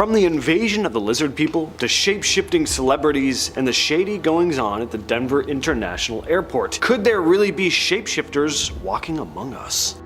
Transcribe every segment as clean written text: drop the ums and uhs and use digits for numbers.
From the invasion of the lizard people to shape-shifting celebrities and the shady goings-on at the Denver International Airport, could there really be shapeshifters walking among us?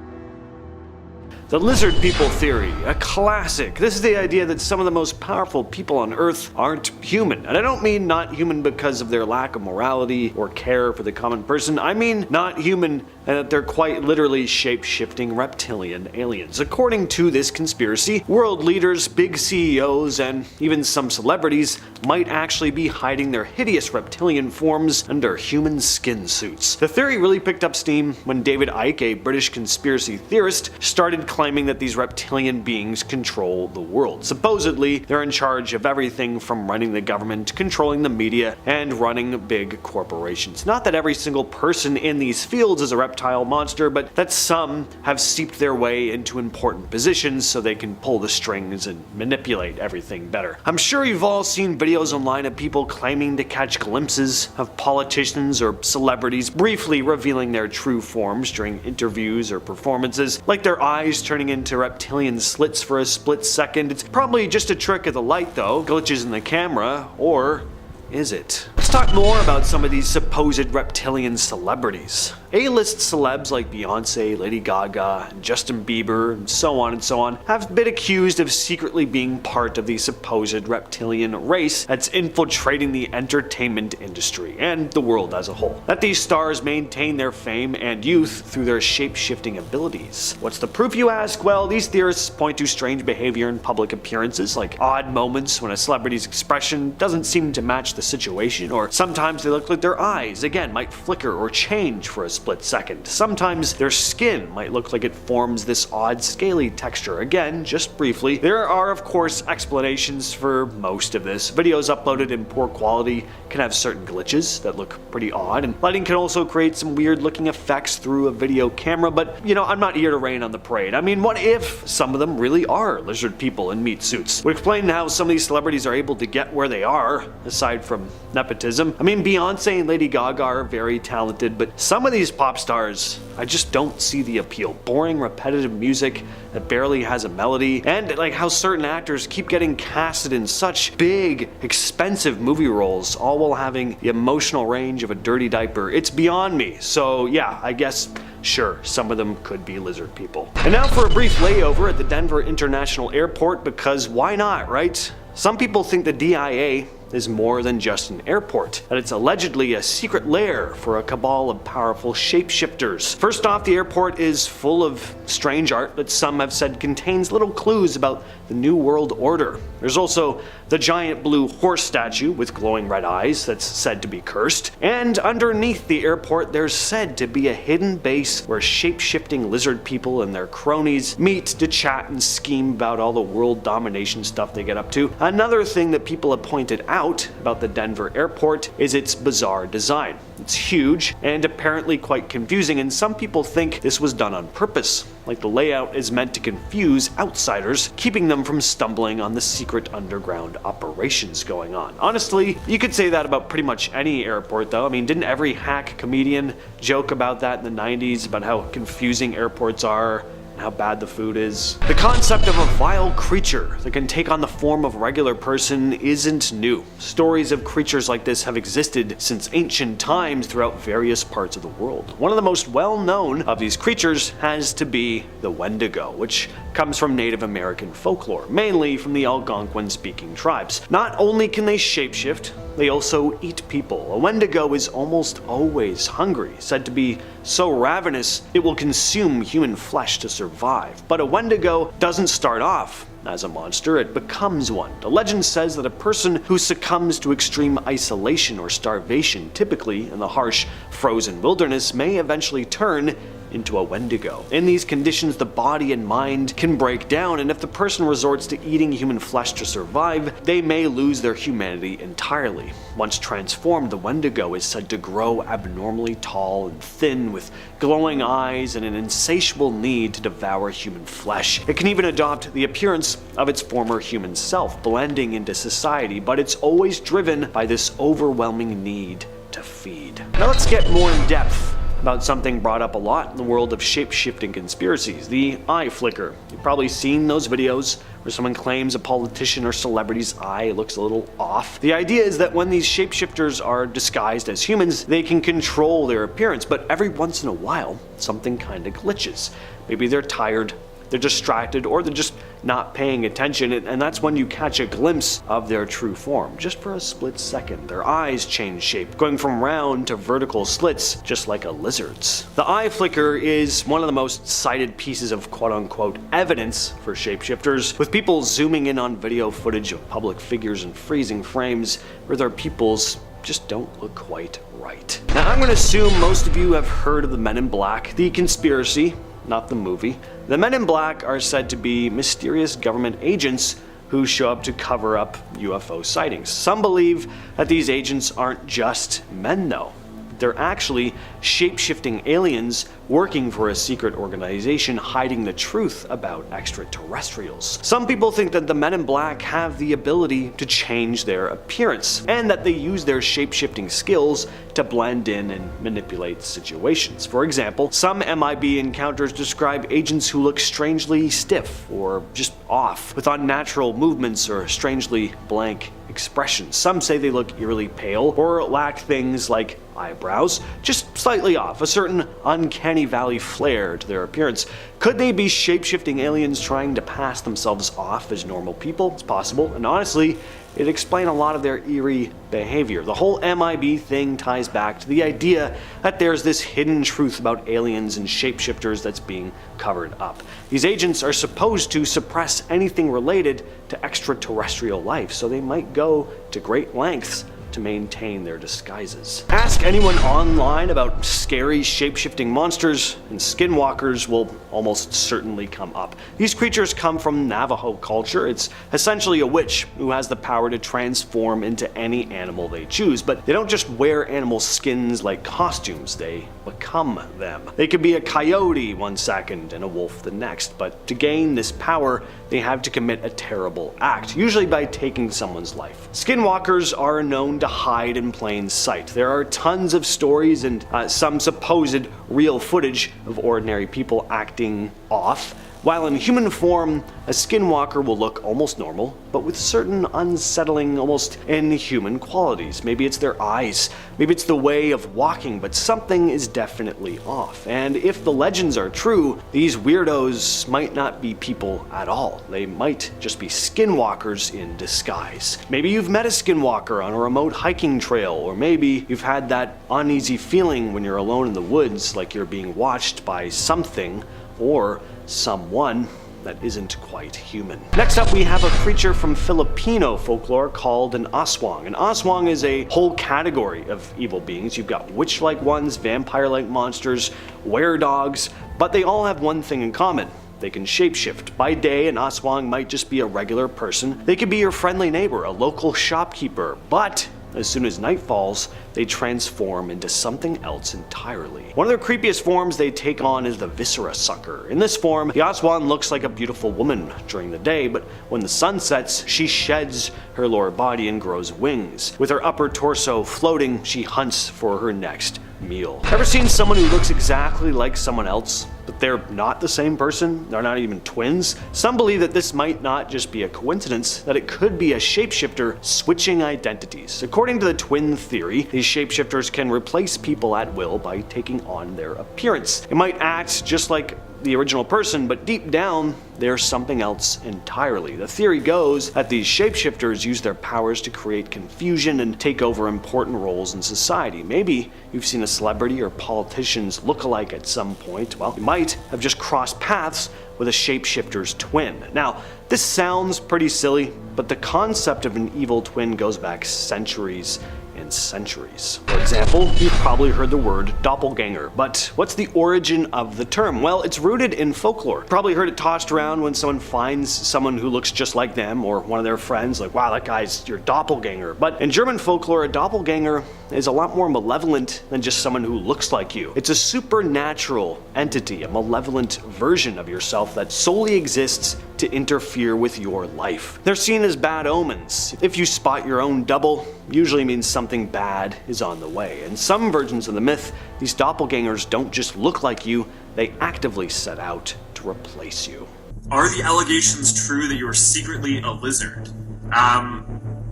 The lizard people theory, a classic. This is the idea that some of the most powerful people on Earth aren't human. And I don't mean not human because of their lack of morality or care for the common person. I mean not human and that they're quite literally shape-shifting reptilian aliens. According to this conspiracy, world leaders, big CEOs, and even some celebrities might actually be hiding their hideous reptilian forms under human skin suits. The theory really picked up steam when David Icke, a British conspiracy theorist, started claiming that these reptilian beings control the world. Supposedly, they're in charge of everything from running the government, controlling the media, and running big corporations. Not that every single person in these fields is a reptile monster, but that some have seeped their way into important positions so they can pull the strings and manipulate everything better. I'm sure you've all seen videos online of people claiming to catch glimpses of politicians or celebrities briefly revealing their true forms during interviews or performances, like their eyes turning into reptilian slits for a split second. It's probably just a trick of the light though, glitches in the camera, or is it? Let's talk more about some of these supposed reptilian celebrities. A-list celebs like Beyonce, Lady Gaga, and Justin Bieber, and so on, have been accused of secretly being part of the supposed reptilian race that's infiltrating the entertainment industry and the world as a whole. That these stars maintain their fame and youth through their shape-shifting abilities. What's the proof, you ask? Well, these theorists point to strange behavior in public appearances, like odd moments when a celebrity's expression doesn't seem to match the situation, or sometimes they look like their eyes, again, might flicker or change for a split second. Sometimes their skin might look like it forms this odd scaly texture, again, just briefly. There are of course explanations for most of this. Videos uploaded in poor quality can have certain glitches that look pretty odd, and lighting can also create some weird looking effects through a video camera, but you know, I'm not here to rain on the parade. I mean, what if some of them really are lizard people in meat suits? Would explain how some of these celebrities are able to get where they are, aside from nepotism. I mean, Beyonce and Lady Gaga are very talented, but some of these pop stars, I just don't see the appeal. Boring, repetitive music that barely has a melody, and like how certain actors keep getting casted in such big, expensive movie roles, all while having the emotional range of a dirty diaper. It's beyond me. So yeah, I guess sure, some of them could be lizard people. And now for a brief layover at the Denver International Airport, because why not, right? Some people think the DIA is more than just an airport, that it's allegedly a secret lair for a cabal of powerful shapeshifters. First off, the airport is full of strange art that some have said contains little clues about the New World Order. There's also the giant blue horse statue with glowing red eyes that's said to be cursed, and underneath the airport there's said to be a hidden base where shape-shifting lizard people and their cronies meet to chat and scheme about all the world domination stuff they get up to. Another thing that people have pointed out about the Denver airport is its bizarre design. It's huge and apparently quite confusing, and some people think this was done on purpose, like the layout is meant to confuse outsiders, keeping them from stumbling on the secret underground operations going on. Honestly, you could say that about pretty much any airport though. I mean, didn't every hack comedian joke about that in the 90s, about how confusing airports are and how bad the food is? The concept of a vile creature that can take on the form of a regular person isn't new. Stories of creatures like this have existed since ancient times throughout various parts of the world. One of the most well-known of these creatures has to be the Wendigo, which comes from Native American folklore, mainly from the Algonquin-speaking tribes. Not only can they shapeshift, they also eat people. A Wendigo is almost always hungry, said to be so ravenous it will consume human flesh to survive. But a Wendigo doesn't start off as a monster, it becomes one. The legend says that a person who succumbs to extreme isolation or starvation, typically in the harsh, frozen wilderness, may eventually turn into a Wendigo. In these conditions, the body and mind can break down, and if the person resorts to eating human flesh to survive, they may lose their humanity entirely. Once transformed, the Wendigo is said to grow abnormally tall and thin, with glowing eyes and an insatiable need to devour human flesh. It can even adopt the appearance of its former human self, blending into society, but it's always driven by this overwhelming need to feed. Now let's get more in depth about something brought up a lot in the world of shape-shifting conspiracies, the eye flicker. You've probably seen those videos where someone claims a politician or celebrity's eye looks a little off. The idea is that when these shapeshifters are disguised as humans, they can control their appearance, but every once in a while, something kinda glitches. Maybe they're tired, they're distracted, or they're just not paying attention, and that's when you catch a glimpse of their true form. Just for a split second, their eyes change shape, going from round to vertical slits, just like a lizard's. The eye flicker is one of the most cited pieces of quote-unquote evidence for shapeshifters, with people zooming in on video footage of public figures and freezing frames where their pupils just don't look quite right. Now, I'm gonna assume most of you have heard of the Men in Black, the conspiracy, not the movie. The Men in Black are said to be mysterious government agents who show up to cover up UFO sightings. Some believe that these agents aren't just men though. They're actually shape-shifting aliens working for a secret organization hiding the truth about extraterrestrials. Some people think that the Men in Black have the ability to change their appearance, and that they use their shape-shifting skills to blend in and manipulate situations. For example, some MIB encounters describe agents who look strangely stiff or just off, with unnatural movements or strangely blank expressions. Some say they look eerily pale or lack things like eyebrows, just slightly off, a certain uncanny valley flair to their appearance. Could they be shape-shifting aliens trying to pass themselves off as normal people? It's possible, and honestly, it'd explain a lot of their eerie behavior. The whole MIB thing ties back to the idea that there's this hidden truth about aliens and shapeshifters that's being covered up. These agents are supposed to suppress anything related to extraterrestrial life, so they might go to great lengths to maintain their disguises. Ask anyone online about scary shape-shifting monsters, and skinwalkers will almost certainly come up. These creatures come from Navajo culture. It's essentially a witch who has the power to transform into any animal they choose, but they don't just wear animal skins like costumes, they become them. They could be a coyote one second and a wolf the next, but to gain this power, they have to commit a terrible act, usually by taking someone's life. Skinwalkers are known to hide in plain sight. There are tons of stories and some supposed real footage of ordinary people acting off. While in human form, a skinwalker will look almost normal, but with certain unsettling, almost inhuman qualities. Maybe it's their eyes, maybe it's the way of walking, but something is definitely off. And if the legends are true, these weirdos might not be people at all. They might just be skinwalkers in disguise. Maybe you've met a skinwalker on a remote hiking trail, or maybe you've had that uneasy feeling when you're alone in the woods, like you're being watched by something or someone that isn't quite human. Next up, we have a creature from Filipino folklore called an aswang. An aswang is a whole category of evil beings. You've got witch-like ones, vampire-like monsters, were-dogs, but they all have one thing in common. They can shapeshift. By day, an aswang might just be a regular person. They could be your friendly neighbor, a local shopkeeper, but as soon as night falls, they transform into something else entirely. One of their creepiest forms they take on is the viscera sucker. In this form, the aswang looks like a beautiful woman during the day, but when the sun sets, she sheds her lower body and grows wings. With her upper torso floating, she hunts for her next meal. Ever seen someone who looks exactly like someone else, but they're not the same person? They're not even twins? Some believe that this might not just be a coincidence, that it could be a shapeshifter switching identities. According to the twin theory, these shapeshifters can replace people at will by taking on their appearance. It might act just like the original person, but deep down, they're something else entirely. The theory goes that these shapeshifters use their powers to create confusion and take over important roles in society. Maybe you've seen a celebrity or politician's look-alike at some point. Well, you might have just crossed paths with a shapeshifter's twin. Now, this sounds pretty silly, but the concept of an evil twin goes back centuries and centuries. For example, you've probably heard the word doppelganger, but what's the origin of the term? Well, it's rooted in folklore. Probably heard it tossed around when someone finds someone who looks just like them or one of their friends, like, wow, that guy's your doppelganger. But in German folklore, a doppelganger is a lot more malevolent than just someone who looks like you. It's a supernatural entity, a malevolent version of yourself that solely exists to interfere with your life. They're seen as bad omens. If you spot your own double, usually means something bad is on the way. In some versions of the myth, these doppelgangers don't just look like you, they actively set out to replace you. Are the allegations true that you are secretly a lizard? I'm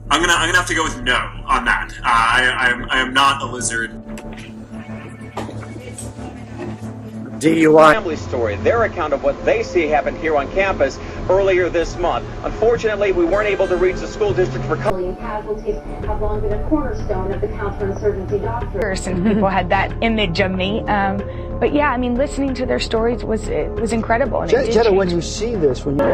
gonna have to go with no on that. I am not a lizard. DUI family story, their account of what they see happened here on campus earlier this month. Unfortunately, we weren't able to reach the school district for casualties have long been a cornerstone of the counterinsurgency doctrine. And people had that image of me. But yeah, I mean, listening to their stories was incredible. And Jetta, when you see this, when you...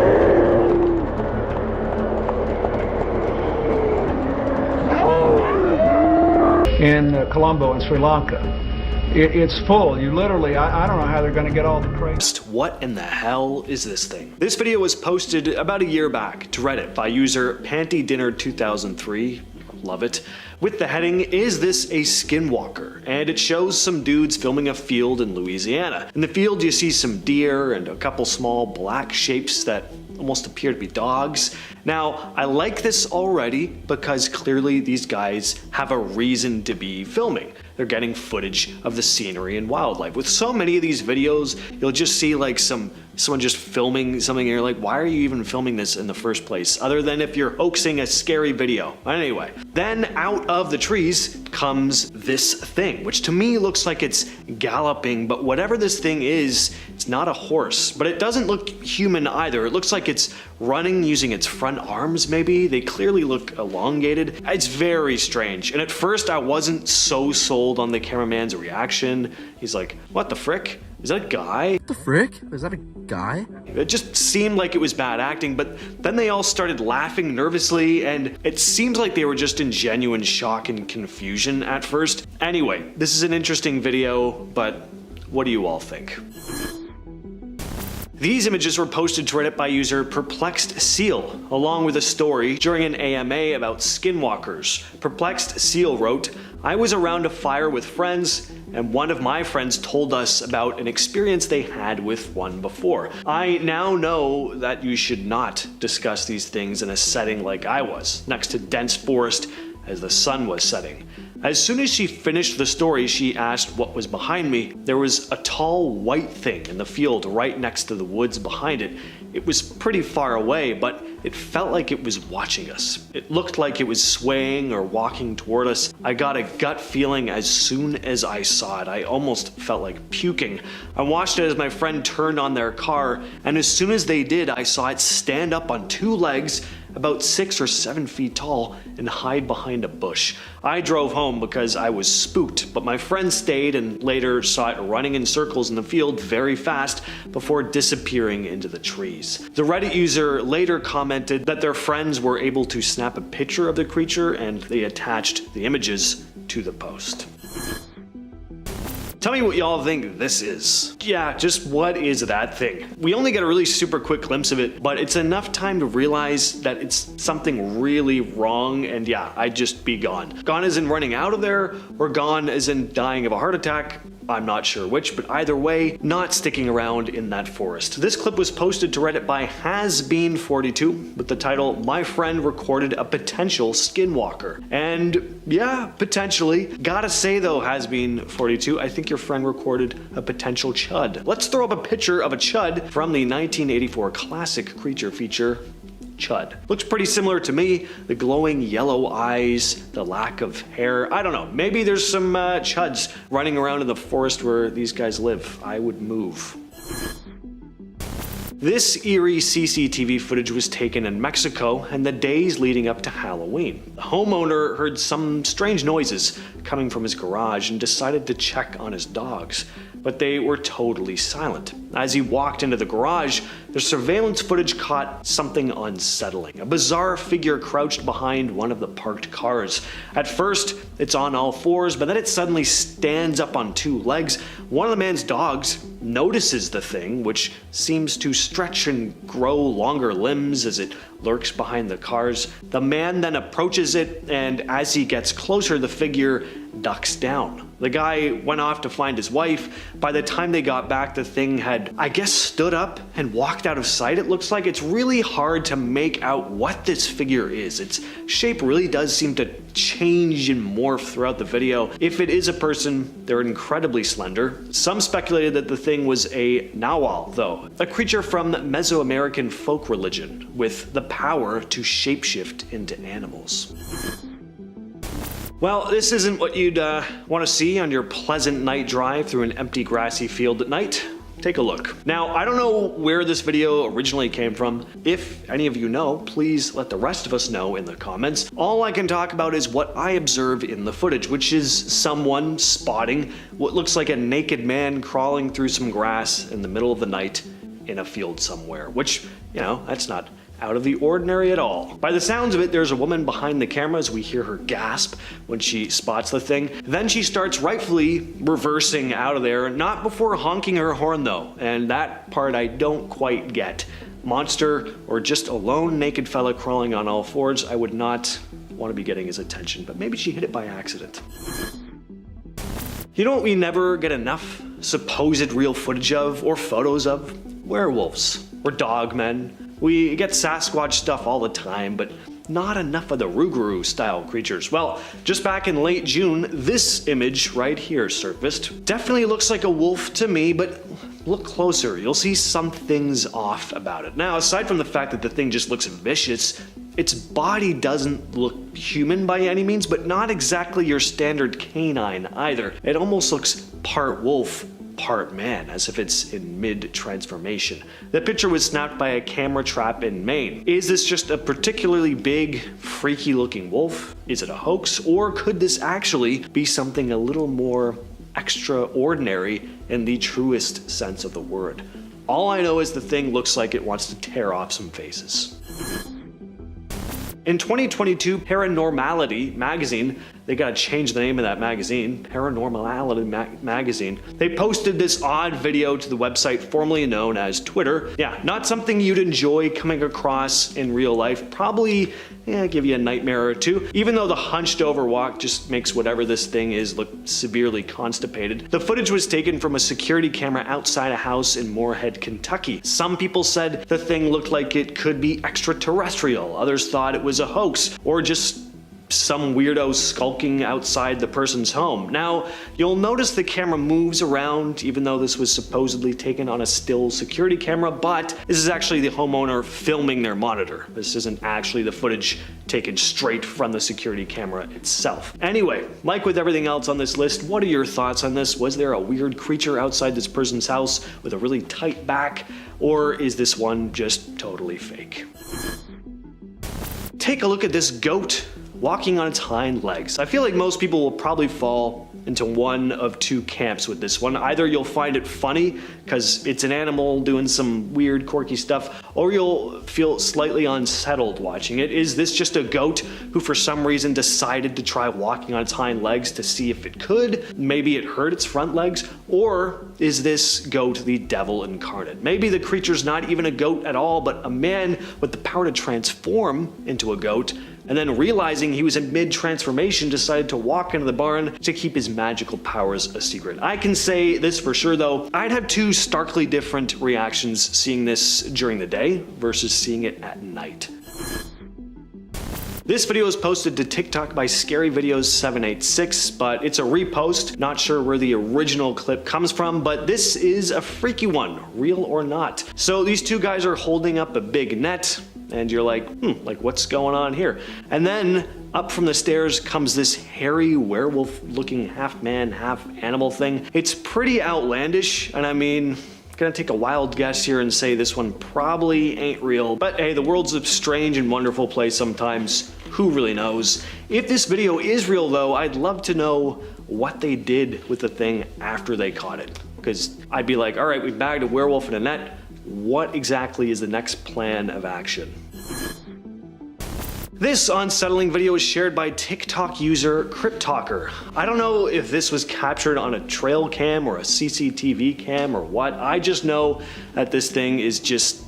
in Colombo in Sri Lanka. It's full. You literally, I don't know how they're going to get all the crates. What in the hell is this thing? This video was posted about a year back to Reddit by user Panty Dinner 2003. Love it. With the heading, "Is this a skinwalker?" And it shows some dudes filming a field in Louisiana. In the field you see some deer and a couple small black shapes that almost appear to be dogs. Now, I like this already because clearly these guys have a reason to be filming. They're getting footage of the scenery and wildlife. With so many of these videos, you'll just see like someone just filming something and you're like, why are you even filming this in the first place? Other than if you're hoaxing a scary video. Anyway, then out of the trees comes this thing, which to me looks like it's galloping, but whatever this thing is, it's not a horse, but it doesn't look human either. It looks like it's running using its front arms maybe. They clearly look elongated. It's very strange. And at first I wasn't so sold on the cameraman's reaction. He's like, what the frick? Is that a guy? What the frick? Is that a guy? It just seemed like it was bad acting, but then they all started laughing nervously, and it seems like they were just in genuine shock and confusion at first. Anyway, this is an interesting video, but what do you all think? These images were posted to Reddit by user Perplexed Seal, along with a story during an AMA about skinwalkers. Perplexed Seal wrote, "I was around a fire with friends, and one of my friends told us about an experience they had with one before. I now know that you should not discuss these things in a setting like I was, next to dense forest as the sun was setting." As soon as she finished the story, she asked what was behind me. There was a tall white thing in the field right next to the woods behind it. It was pretty far away, but it felt like it was watching us. It looked like it was swaying or walking toward us. I got a gut feeling as soon as I saw it. I almost felt like puking. I watched it as my friend turned on their car, and as soon as they did, I saw it stand up on two legs, about 6 or 7 feet tall, and hide behind a bush. I drove home because I was spooked, but my friend stayed and later saw it running in circles in the field very fast before disappearing into the trees. The Reddit user later commented that their friends were able to snap a picture of the creature and they attached the images to the post. Tell me what y'all think this is. Yeah, just what is that thing? We only get a really super quick glimpse of it, but it's enough time to realize that it's something really wrong, and yeah, I'd just be gone. Gone as in running out of there, or gone as in dying of a heart attack. I'm not sure which, but either way, not sticking around in that forest. This clip was posted to Reddit by HasBeen42 with the title, "My friend recorded a potential skinwalker." And yeah, potentially. Gotta say though, HasBeen42, I think your friend recorded a potential chud. Let's throw up a picture of a chud from the 1984 classic creature feature, Chud. Looks pretty similar to me. The glowing yellow eyes, the lack of hair. I don't know. Maybe there's some chuds running around in the forest where these guys live. I would move. This eerie CCTV footage was taken in Mexico and the days leading up to Halloween. The homeowner heard some strange noises coming from his garage and decided to check on his dogs, but they were totally silent. As he walked into the garage, the surveillance footage caught something unsettling. A bizarre figure crouched behind one of the parked cars. At first, it's on all fours, but then it suddenly stands up on two legs. One of the man's dogs notices the thing, which seems to stretch and grow longer limbs as it lurks behind the cars. The man then approaches it, and as he gets closer, the figure ducks down. The guy went off to find his wife. By the time they got back, the thing had, I guess, stood up and walked out of sight. It looks like it's really hard to make out what this figure is. Its shape really does seem to change and morph throughout the video. If it is a person, they're incredibly slender. Some speculated that the thing was a Nahual, though, a creature from Mesoamerican folk religion with the power to shapeshift into animals. Well, this isn't what you'd want to see on your pleasant night drive through an empty grassy field at night. Take a look. Now, I don't know where this video originally came from. If any of you know, please let the rest of us know in the comments. All I can talk about is what I observed in the footage, which is someone spotting what looks like a naked man crawling through some grass in the middle of the night in a field somewhere, which, you know, that's not out of the ordinary at all. By the sounds of it, there's a woman behind the camera as we hear her gasp when she spots the thing. Then she starts rightfully reversing out of there, not before honking her horn though, and that part I don't quite get. Monster or just a lone naked fella crawling on all fours, I would not want to be getting his attention, but maybe she hit it by accident. You know what we never get enough supposed real footage of or photos of? Werewolves or dogmen. We get Sasquatch stuff all the time, but not enough of the Rougarou style creatures. Well, just back in late June, this image right here surfaced. Definitely looks like a wolf to me, but look closer, you'll see some things off about it. Now, aside from the fact that the thing just looks vicious, its body doesn't look human by any means, but not exactly your standard canine either. It almost looks part wolf, part man, as if it's in mid-transformation. The picture was snapped by a camera trap in Maine. Is this just a particularly big, freaky looking wolf? Is it a hoax? Or could this actually be something a little more extraordinary in the truest sense of the word? All I know is the thing looks like it wants to tear off some faces. In 2022, Paranormality magazine, they gotta change the name of that magazine, Paranormality magazine, they posted this odd video to the website formerly known as Twitter. Yeah, not something you'd enjoy coming across in real life, probably give you a nightmare or two, even though the hunched over walk just makes whatever this thing is look severely constipated. The footage was taken from a security camera outside a house in Moorhead, Kentucky. Some people said the thing looked like it could be extraterrestrial, others thought it was a hoax, or just some weirdo skulking outside the person's home. Now, you'll notice the camera moves around even though this was supposedly taken on a still security camera, but this is actually the homeowner filming their monitor. This isn't actually the footage taken straight from the security camera itself. Anyway, like with everything else on this list, what are your thoughts on this? Was there a weird creature outside this person's house with a really tight back, or is this one just totally fake? Take a look at this goat walking on its hind legs. I feel like most people will probably fall into one of two camps with this one. Either you'll find it funny because it's an animal doing some weird quirky stuff, or you'll feel slightly unsettled watching it. Is this just a goat who for some reason decided to try walking on its hind legs to see if it could? Maybe it hurt its front legs? Or is this goat the devil incarnate? Maybe the creature's not even a goat at all, but a man with the power to transform into a goat, and then realizing he was in mid-transformation decided to walk into the barn to keep his magical powers a secret. I can say this for sure though, I'd have two starkly different reactions seeing this during the day versus seeing it at night. This video is posted to TikTok by Scary Videos 786, but it's a repost. Not sure where the original clip comes from, but this is a freaky one, real or not. So these two guys are holding up a big net, and you're like, like what's going on here? And then up from the stairs comes this hairy werewolf looking half man, half animal thing. It's pretty outlandish, and I mean, gonna take a wild guess here and say this one probably ain't real, but hey, the world's a strange and wonderful place sometimes. Who really knows? If this video is real though, I'd love to know what they did with the thing after they caught it. Because I'd be like, all right, we bagged a werewolf in a net. What exactly is the next plan of action? This unsettling video is shared by TikTok user CryptTalker. I don't know if this was captured on a trail cam or a CCTV cam or what. I just know that this thing is just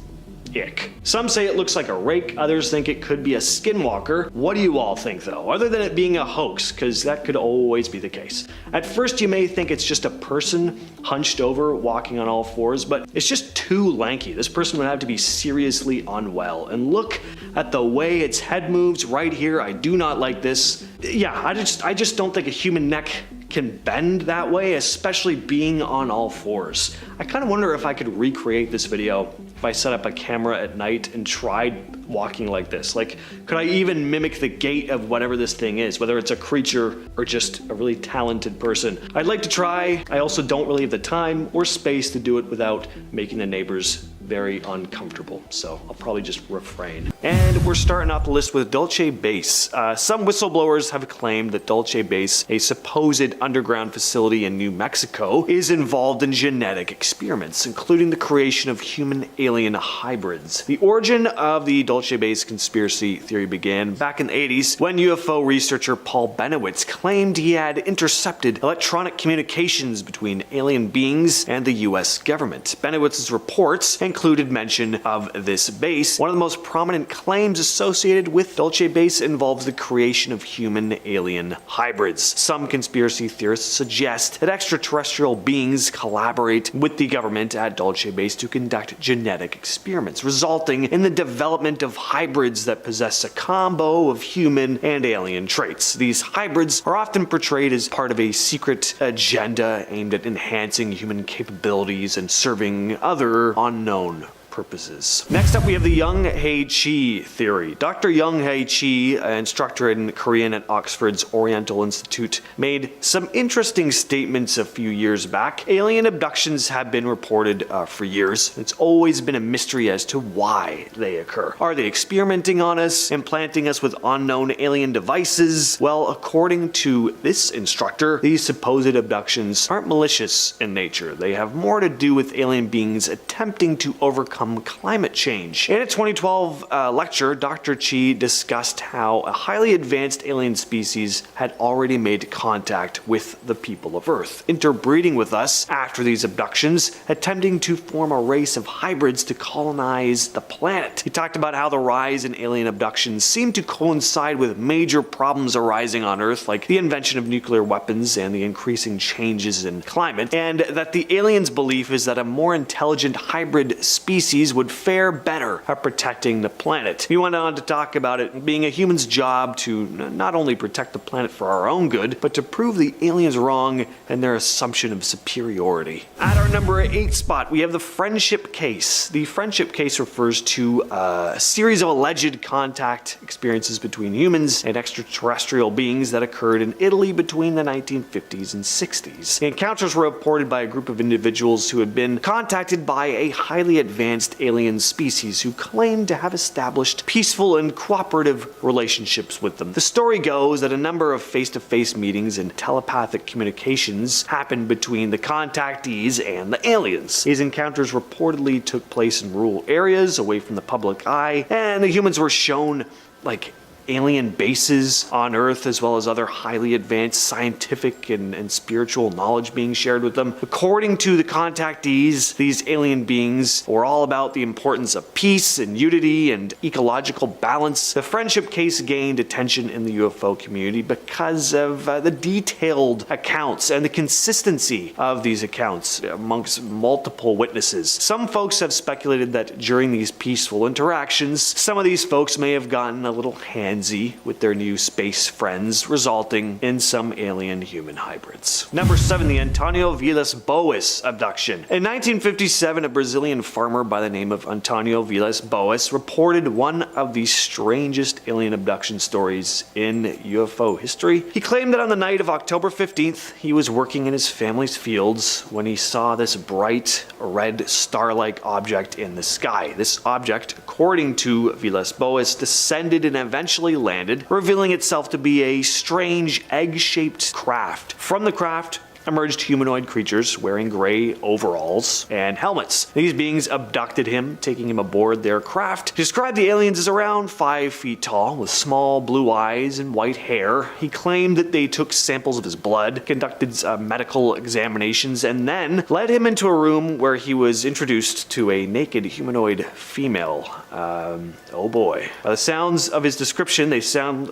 ick. Some say it looks like a rake, others think it could be a skinwalker. What do you all think though, other than it being a hoax, because that could always be the case. At first you may think it's just a person hunched over walking on all fours, but it's just too lanky. This person would have to be seriously unwell. And look at the way its head moves right here. I do not like this. Yeah, I just don't think a human neck can bend that way, especially being on all fours. I kind of wonder if I could recreate this video if I set up a camera at night and tried walking like this. Like, could I even mimic the gait of whatever this thing is, whether it's a creature or just a really talented person? I'd like to try. I also don't really have the time or space to do it without making the neighbors very uncomfortable, so I'll probably just refrain. And we're starting off the list with Dulce Base. Some whistleblowers have claimed that Dulce Base, a supposed underground facility in New Mexico, is involved in genetic experiments, including the creation of human-alien hybrids. The origin of the Dulce Base conspiracy theory began back in the 80s when UFO researcher Paul Benowitz claimed he had intercepted electronic communications between alien beings and the US government. Benowitz's reports included mention of this base. One of the most prominent claims associated with Dulce Base involves the creation of human-alien hybrids. Some conspiracy theorists suggest that extraterrestrial beings collaborate with the government at Dulce Base to conduct genetic experiments, resulting in the development of hybrids that possess a combo of human and alien traits. These hybrids are often portrayed as part of a secret agenda aimed at enhancing human capabilities and serving other unknown purposes. Next up, we have the Young Hae Chi theory. Dr. Young Hae Chi, an instructor in Korean at Oxford's Oriental Institute, made some interesting statements a few years back. Alien abductions have been reported for years. It's always been a mystery as to why they occur. Are they experimenting on us, implanting us with unknown alien devices? Well, according to this instructor, these supposed abductions aren't malicious in nature. They have more to do with alien beings attempting to overcome climate change. In a 2012 lecture, Dr. Chi discussed how a highly advanced alien species had already made contact with the people of Earth, interbreeding with us after these abductions, attempting to form a race of hybrids to colonize the planet. He talked about how the rise in alien abductions seemed to coincide with major problems arising on Earth, like the invention of nuclear weapons and the increasing changes in climate, and that the aliens' belief is that a more intelligent hybrid species would fare better at protecting the planet. He went on to talk about it being a human's job to not only protect the planet for our own good, but to prove the aliens wrong and their assumption of superiority. At our number 8 spot, we have the friendship case. The friendship case refers to a series of alleged contact experiences between humans and extraterrestrial beings that occurred in Italy between the 1950s and 60s. The encounters were reported by a group of individuals who had been contacted by a highly advanced alien species who claimed to have established peaceful and cooperative relationships with them. The story goes that a number of face-to-face meetings and telepathic communications happened between the contactees and the aliens. These encounters reportedly took place in rural areas away from the public eye, and the humans were shown like alien bases on Earth, as well as other highly advanced scientific and spiritual knowledge being shared with them. According to the contactees, these alien beings were all about the importance of peace and unity and ecological balance. The friendship case gained attention in the UFO community because of the detailed accounts and the consistency of these accounts amongst multiple witnesses. Some folks have speculated that during these peaceful interactions, some of these folks may have gotten a little handsy with their new space friends, resulting in some alien-human hybrids. Number 7, the Antonio Vilas Boas abduction. In 1957, a Brazilian farmer by the name of Antonio Vilas Boas reported one of the strangest alien abduction stories in UFO history. He claimed that on the night of October 15th, he was working in his family's fields when he saw this bright red star-like object in the sky. This object, according to Vilas Boas, descended and eventually landed, revealing itself to be a strange egg-shaped craft. From the craft emerged humanoid creatures wearing gray overalls and helmets. These beings abducted him, taking him aboard their craft. He described the aliens as around 5 feet tall, with small blue eyes and white hair. He claimed that they took samples of his blood, conducted medical examinations, and then led him into a room where he was introduced to a naked humanoid female. Oh boy. By the sounds of his description, they sound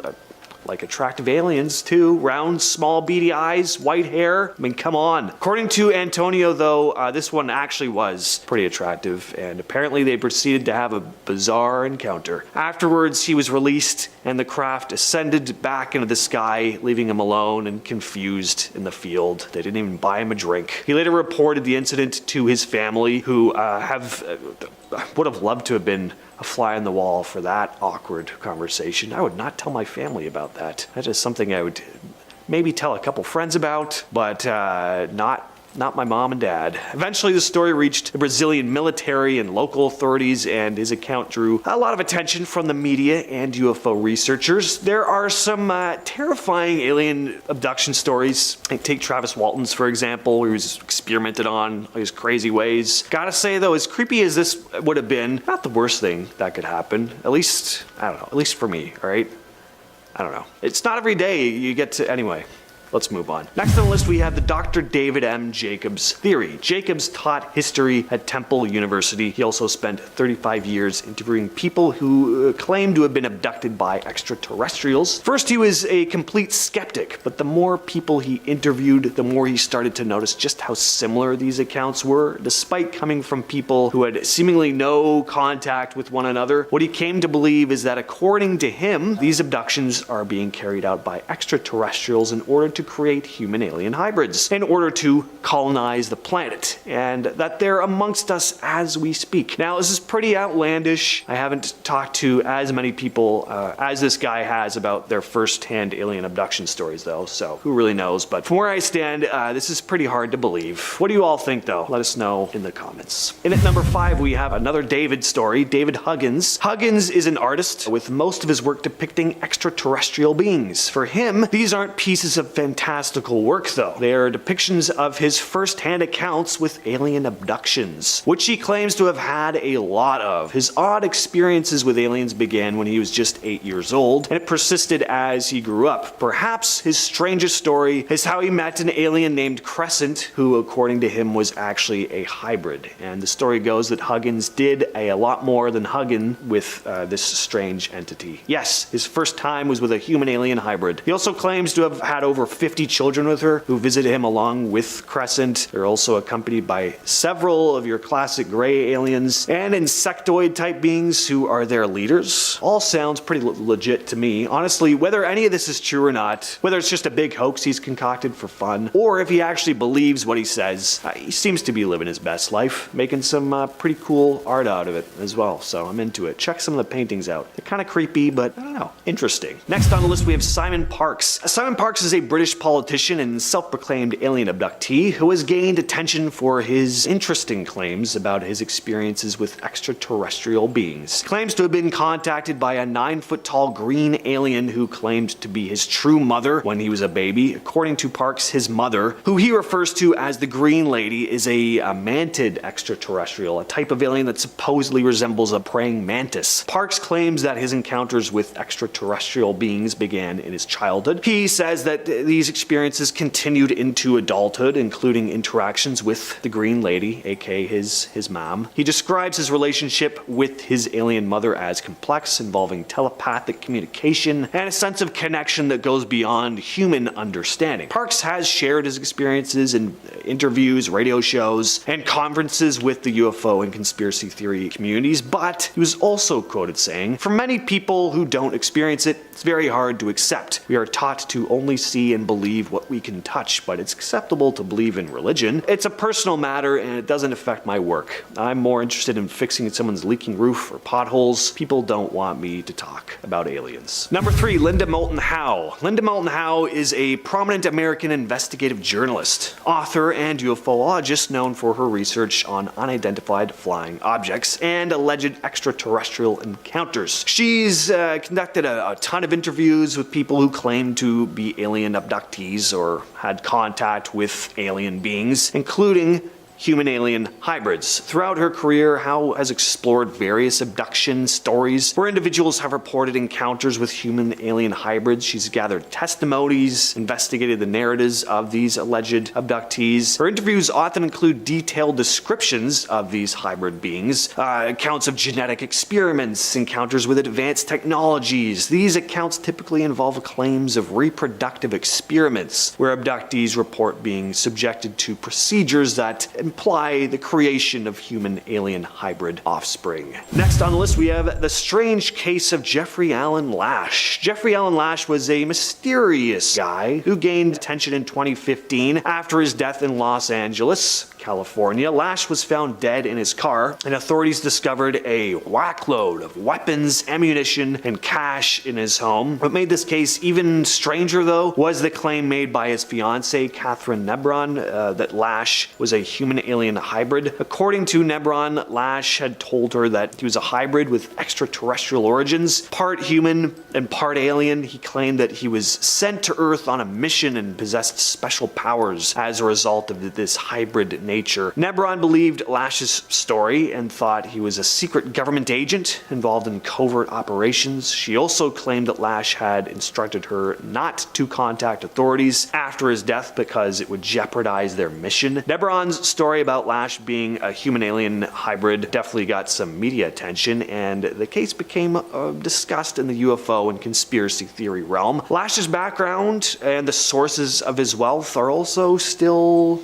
like attractive aliens too. Round, small, beady eyes, white hair. I mean, come on. According to Antonio, though, this one actually was pretty attractive, and apparently they proceeded to have a bizarre encounter. Afterwards, he was released, and the craft ascended back into the sky, leaving him alone and confused in the field. They didn't even buy him a drink. He later reported the incident to his family, who would have loved to have been a fly on the wall for that awkward conversation. I would not tell my family about that. That is something I would maybe tell a couple friends about, but not my mom and dad. Eventually, the story reached the Brazilian military and local authorities, and his account drew a lot of attention from the media and UFO researchers. There are some terrifying alien abduction stories. Take Travis Walton's, for example, where he was experimented on his crazy ways. Gotta say, though, as creepy as this would have been, not the worst thing that could happen. At least, I don't know, at least for me, all right? I don't know. It's not every day you get to, anyway. Let's move on. Next on the list, we have the Dr. David M. Jacobs theory. Jacobs taught history at Temple University. He also spent 35 years interviewing people who claimed to have been abducted by extraterrestrials. First, he was a complete skeptic, but the more people he interviewed, the more he started to notice just how similar these accounts were. Despite coming from people who had seemingly no contact with one another, what he came to believe is that according to him, these abductions are being carried out by extraterrestrials in order to create human-alien hybrids, in order to colonize the planet, and that they're amongst us as we speak. Now, this is pretty outlandish. I haven't talked to as many people as this guy has about their first-hand alien abduction stories, though, so who really knows? But from where I stand, this is pretty hard to believe. What do you all think, though? Let us know in the comments. In at number 5, we have another David story, David Huggins. Huggins is an artist with most of his work depicting extraterrestrial beings. For him, these aren't pieces of fantastical work, though. They are depictions of his first-hand accounts with alien abductions, which he claims to have had a lot of. His odd experiences with aliens began when he was just 8 years old, and it persisted as he grew up. Perhaps his strangest story is how he met an alien named Crescent, who, according to him, was actually a hybrid. And the story goes that Huggins did a lot more than hugging with this strange entity. Yes, his first time was with a human-alien hybrid. He also claims to have had over 50 children with her who visited him along with Crescent. They're also accompanied by several of your classic gray aliens and insectoid type beings who are their leaders. All sounds pretty legit to me. Honestly, whether any of this is true or not, whether it's just a big hoax he's concocted for fun, or if he actually believes what he says, he seems to be living his best life, making some pretty cool art out of it as well. So I'm into it. Check some of the paintings out. They're kind of creepy, but I don't know, interesting. Next on the list, we have Simon Parkes. Simon Parkes is a British politician and self-proclaimed alien abductee who has gained attention for his interesting claims about his experiences with extraterrestrial beings. He claims to have been contacted by a 9-foot-tall green alien who claimed to be his true mother when he was a baby. According to Parkes, his mother, who he refers to as the Green Lady, is a mantid extraterrestrial, a type of alien that supposedly resembles a praying mantis. Parkes claims that his encounters with extraterrestrial beings began in his childhood. He says that these experiences continued into adulthood, including interactions with the Green Lady, aka his mom. He describes his relationship with his alien mother as complex, involving telepathic communication and a sense of connection that goes beyond human understanding. Parkes has shared his experiences in interviews, radio shows, and conferences with the UFO and conspiracy theory communities, but he was also quoted saying, "For many people who don't experience it, it's very hard to accept. We are taught to only see and believe what we can touch, but it's acceptable to believe in religion. It's a personal matter and it doesn't affect my work. I'm more interested in fixing someone's leaking roof or potholes. People don't want me to talk about aliens." Number 3, Linda Moulton Howe. Linda Moulton Howe is a prominent American investigative journalist, author, and ufologist known for her research on unidentified flying objects and alleged extraterrestrial encounters. She's conducted a ton of interviews with people who claim to be alien abductees abductees or had contact with alien beings, including human-alien hybrids. Throughout her career, Howe has explored various abduction stories where individuals have reported encounters with human-alien hybrids. She's gathered testimonies, investigated the narratives of these alleged abductees. Her interviews often include detailed descriptions of these hybrid beings, accounts of genetic experiments, encounters with advanced technologies. These accounts typically involve claims of reproductive experiments, where abductees report being subjected to procedures that imply the creation of human-alien hybrid offspring. Next on the list, we have the strange case of Jeffrey Allen Lash. Jeffrey Allen Lash was a mysterious guy who gained attention in 2015 after his death in Los Angeles, California. Lash was found dead in his car, and authorities discovered a whackload of weapons, ammunition, and cash in his home. What made this case even stranger, though, was the claim made by his fiancée, Catherine Nebron, that Lash was a human-alien hybrid. According to Nebron, Lash had told her that he was a hybrid with extraterrestrial origins, part human and part alien. He claimed that he was sent to Earth on a mission and possessed special powers as a result of this hybrid nature. Nebron believed Lash's story and thought he was a secret government agent involved in covert operations. She also claimed that Lash had instructed her not to contact authorities after his death because it would jeopardize their mission. Nebron's story about Lash being a human-alien hybrid definitely got some media attention, and the case became discussed in the UFO and conspiracy theory realm. Lash's background and the sources of his wealth are also still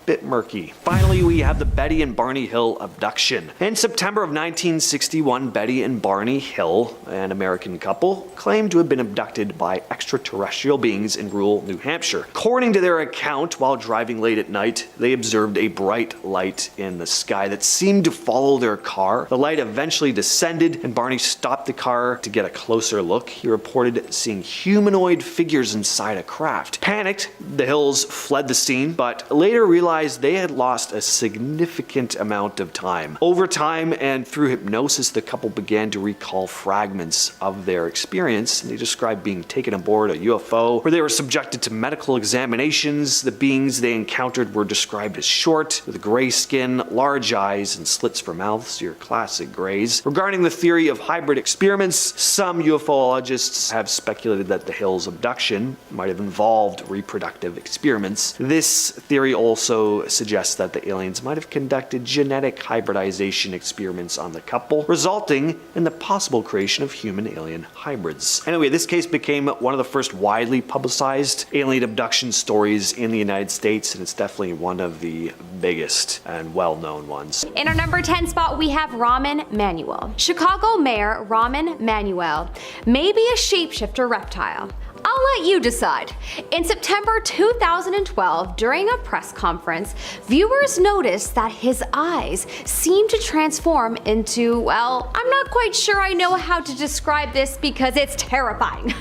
bit murky. Finally, we have the Betty and Barney Hill abduction. In September of 1961, Betty and Barney Hill, an American couple, claimed to have been abducted by extraterrestrial beings in rural New Hampshire. According to their account, while driving late at night, they observed a bright light in the sky that seemed to follow their car. The light eventually descended, and Barney stopped the car to get a closer look. He reported seeing humanoid figures inside a craft. Panicked, the Hills fled the scene, but later realized they had lost a significant amount of time. Over time and through hypnosis, the couple began to recall fragments of their experience. They described being taken aboard a UFO where they were subjected to medical examinations. The beings they encountered were described as short, with gray skin, large eyes, and slits for mouths, your classic grays. Regarding the theory of hybrid experiments, some ufologists have speculated that the Hills abduction might have involved reproductive experiments. This theory also suggests that the aliens might have conducted genetic hybridization experiments on the couple, resulting in the possible creation of human-alien hybrids. Anyway, this case became one of the first widely publicized alien abduction stories in the United States, and it's definitely one of the biggest and well-known ones. In our number 10 spot, we have Raman Manuel. Chicago Mayor Raman Manuel may be a shapeshifter reptile. I'll let you decide. In September 2012, during a press conference, viewers noticed that his eyes seemed to transform into, well, I'm not quite sure I know how to describe this because it's terrifying.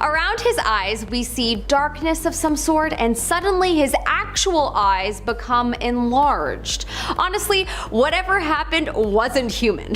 Around his eyes, we see darkness of some sort, and suddenly his actual eyes become enlarged. Honestly, whatever happened wasn't human.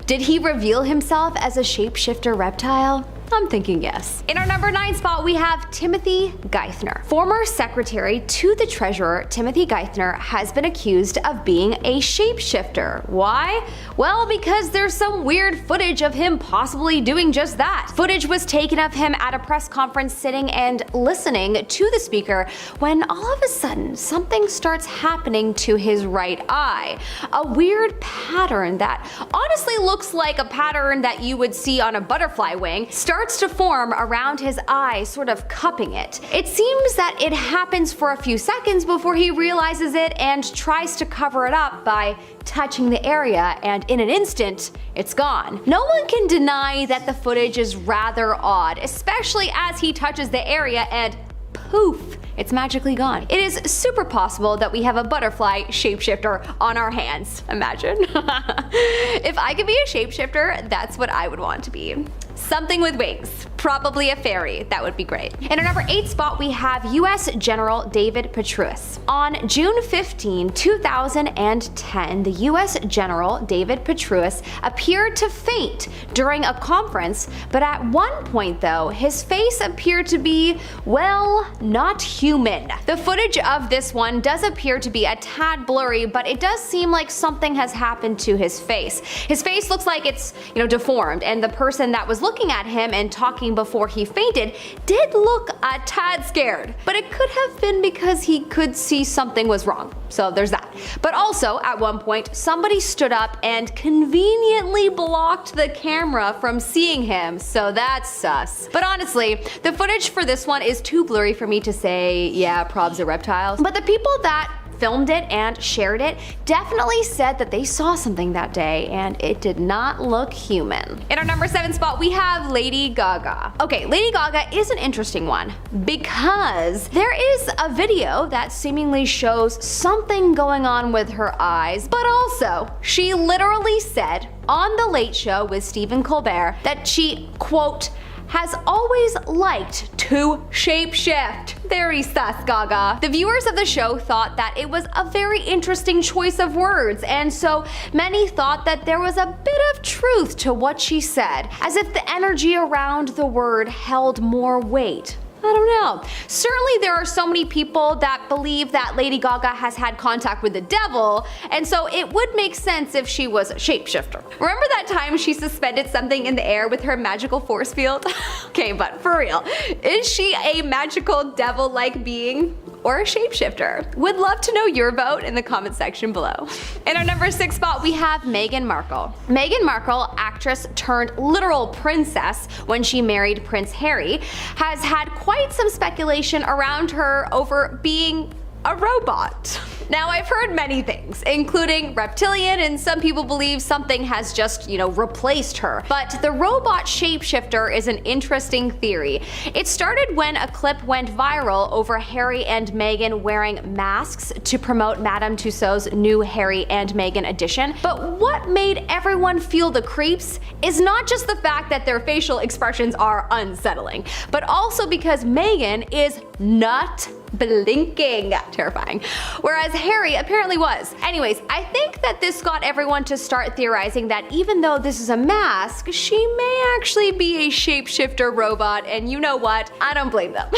Did he reveal himself as a shapeshifter reptile? I'm thinking yes. In our number 9 spot, we have Timothy Geithner. Former secretary to the treasurer, Timothy Geithner, has been accused of being a shapeshifter. Why? Well, because there's some weird footage of him possibly doing just that. Footage was taken of him at a press conference sitting and listening to the speaker when all of a sudden something starts happening to his right eye. A weird pattern that honestly looks like a pattern that you would see on a butterfly wing starts to form around his eye, sort of cupping it. It seems that it happens for a few seconds before he realizes it and tries to cover it up by touching the area, and in an instant, it's gone. No one can deny that the footage is rather odd, especially as he touches the area and poof, it's magically gone. It is super possible that we have a butterfly shapeshifter on our hands. Imagine. If I could be a shapeshifter, that's what I would want to be. Something with wings. Probably a fairy. That would be great. In our number 8 spot, we have U.S. General David Petraeus. On June 15, 2010, the U.S. General David Petraeus appeared to faint during a conference, but at one point though, his face appeared to be, well, not human. The footage of this one does appear to be a tad blurry, but it does seem like something has happened to his face. His face looks like it's, deformed, and the person that was looking at him and talking before he fainted did look a tad scared. But it could have been because he could see something was wrong. So there's that. But also, at one point, somebody stood up and conveniently blocked the camera from seeing him, so that's sus. But honestly, the footage for this one is too blurry for me to say, yeah, probs are reptiles. But the people that filmed it and shared it definitely said that they saw something that day and it did not look human. In our number 7 spot, we have Lady Gaga. Okay, Lady Gaga is an interesting one because there is a video that seemingly shows something going on with her eyes, but also she literally said on The Late Show with Stephen Colbert that she, quote, has always liked to shapeshift. Very sus, Gaga. The viewers of the show thought that it was a very interesting choice of words, and so many thought that there was a bit of truth to what she said, as if the energy around the word held more weight. I don't know. Certainly there are so many people that believe that Lady Gaga has had contact with the devil, and so it would make sense if she was a shapeshifter. Remember that time she suspended something in the air with her magical force field? Okay, but for real, is she a magical devil-like being or a shapeshifter? Would love to know your vote in the comment section below. In our number 6 spot, we have Meghan Markle. Meghan Markle, actress turned literal princess when she married Prince Harry, has had quite some speculation around her over being a robot. Now, I've heard many things, including reptilian, and some people believe something has just, replaced her. But the robot shapeshifter is an interesting theory. It started when a clip went viral over Harry and Meghan wearing masks to promote Madame Tussauds new Harry and Meghan edition. But what made everyone feel the creeps is not just the fact that their facial expressions are unsettling, but also because Meghan is not blinking. Terrifying. Whereas Harry apparently was. Anyways, I think that this got everyone to start theorizing that even though this is a mask, she may actually be a shapeshifter robot, and you know what? I don't blame them.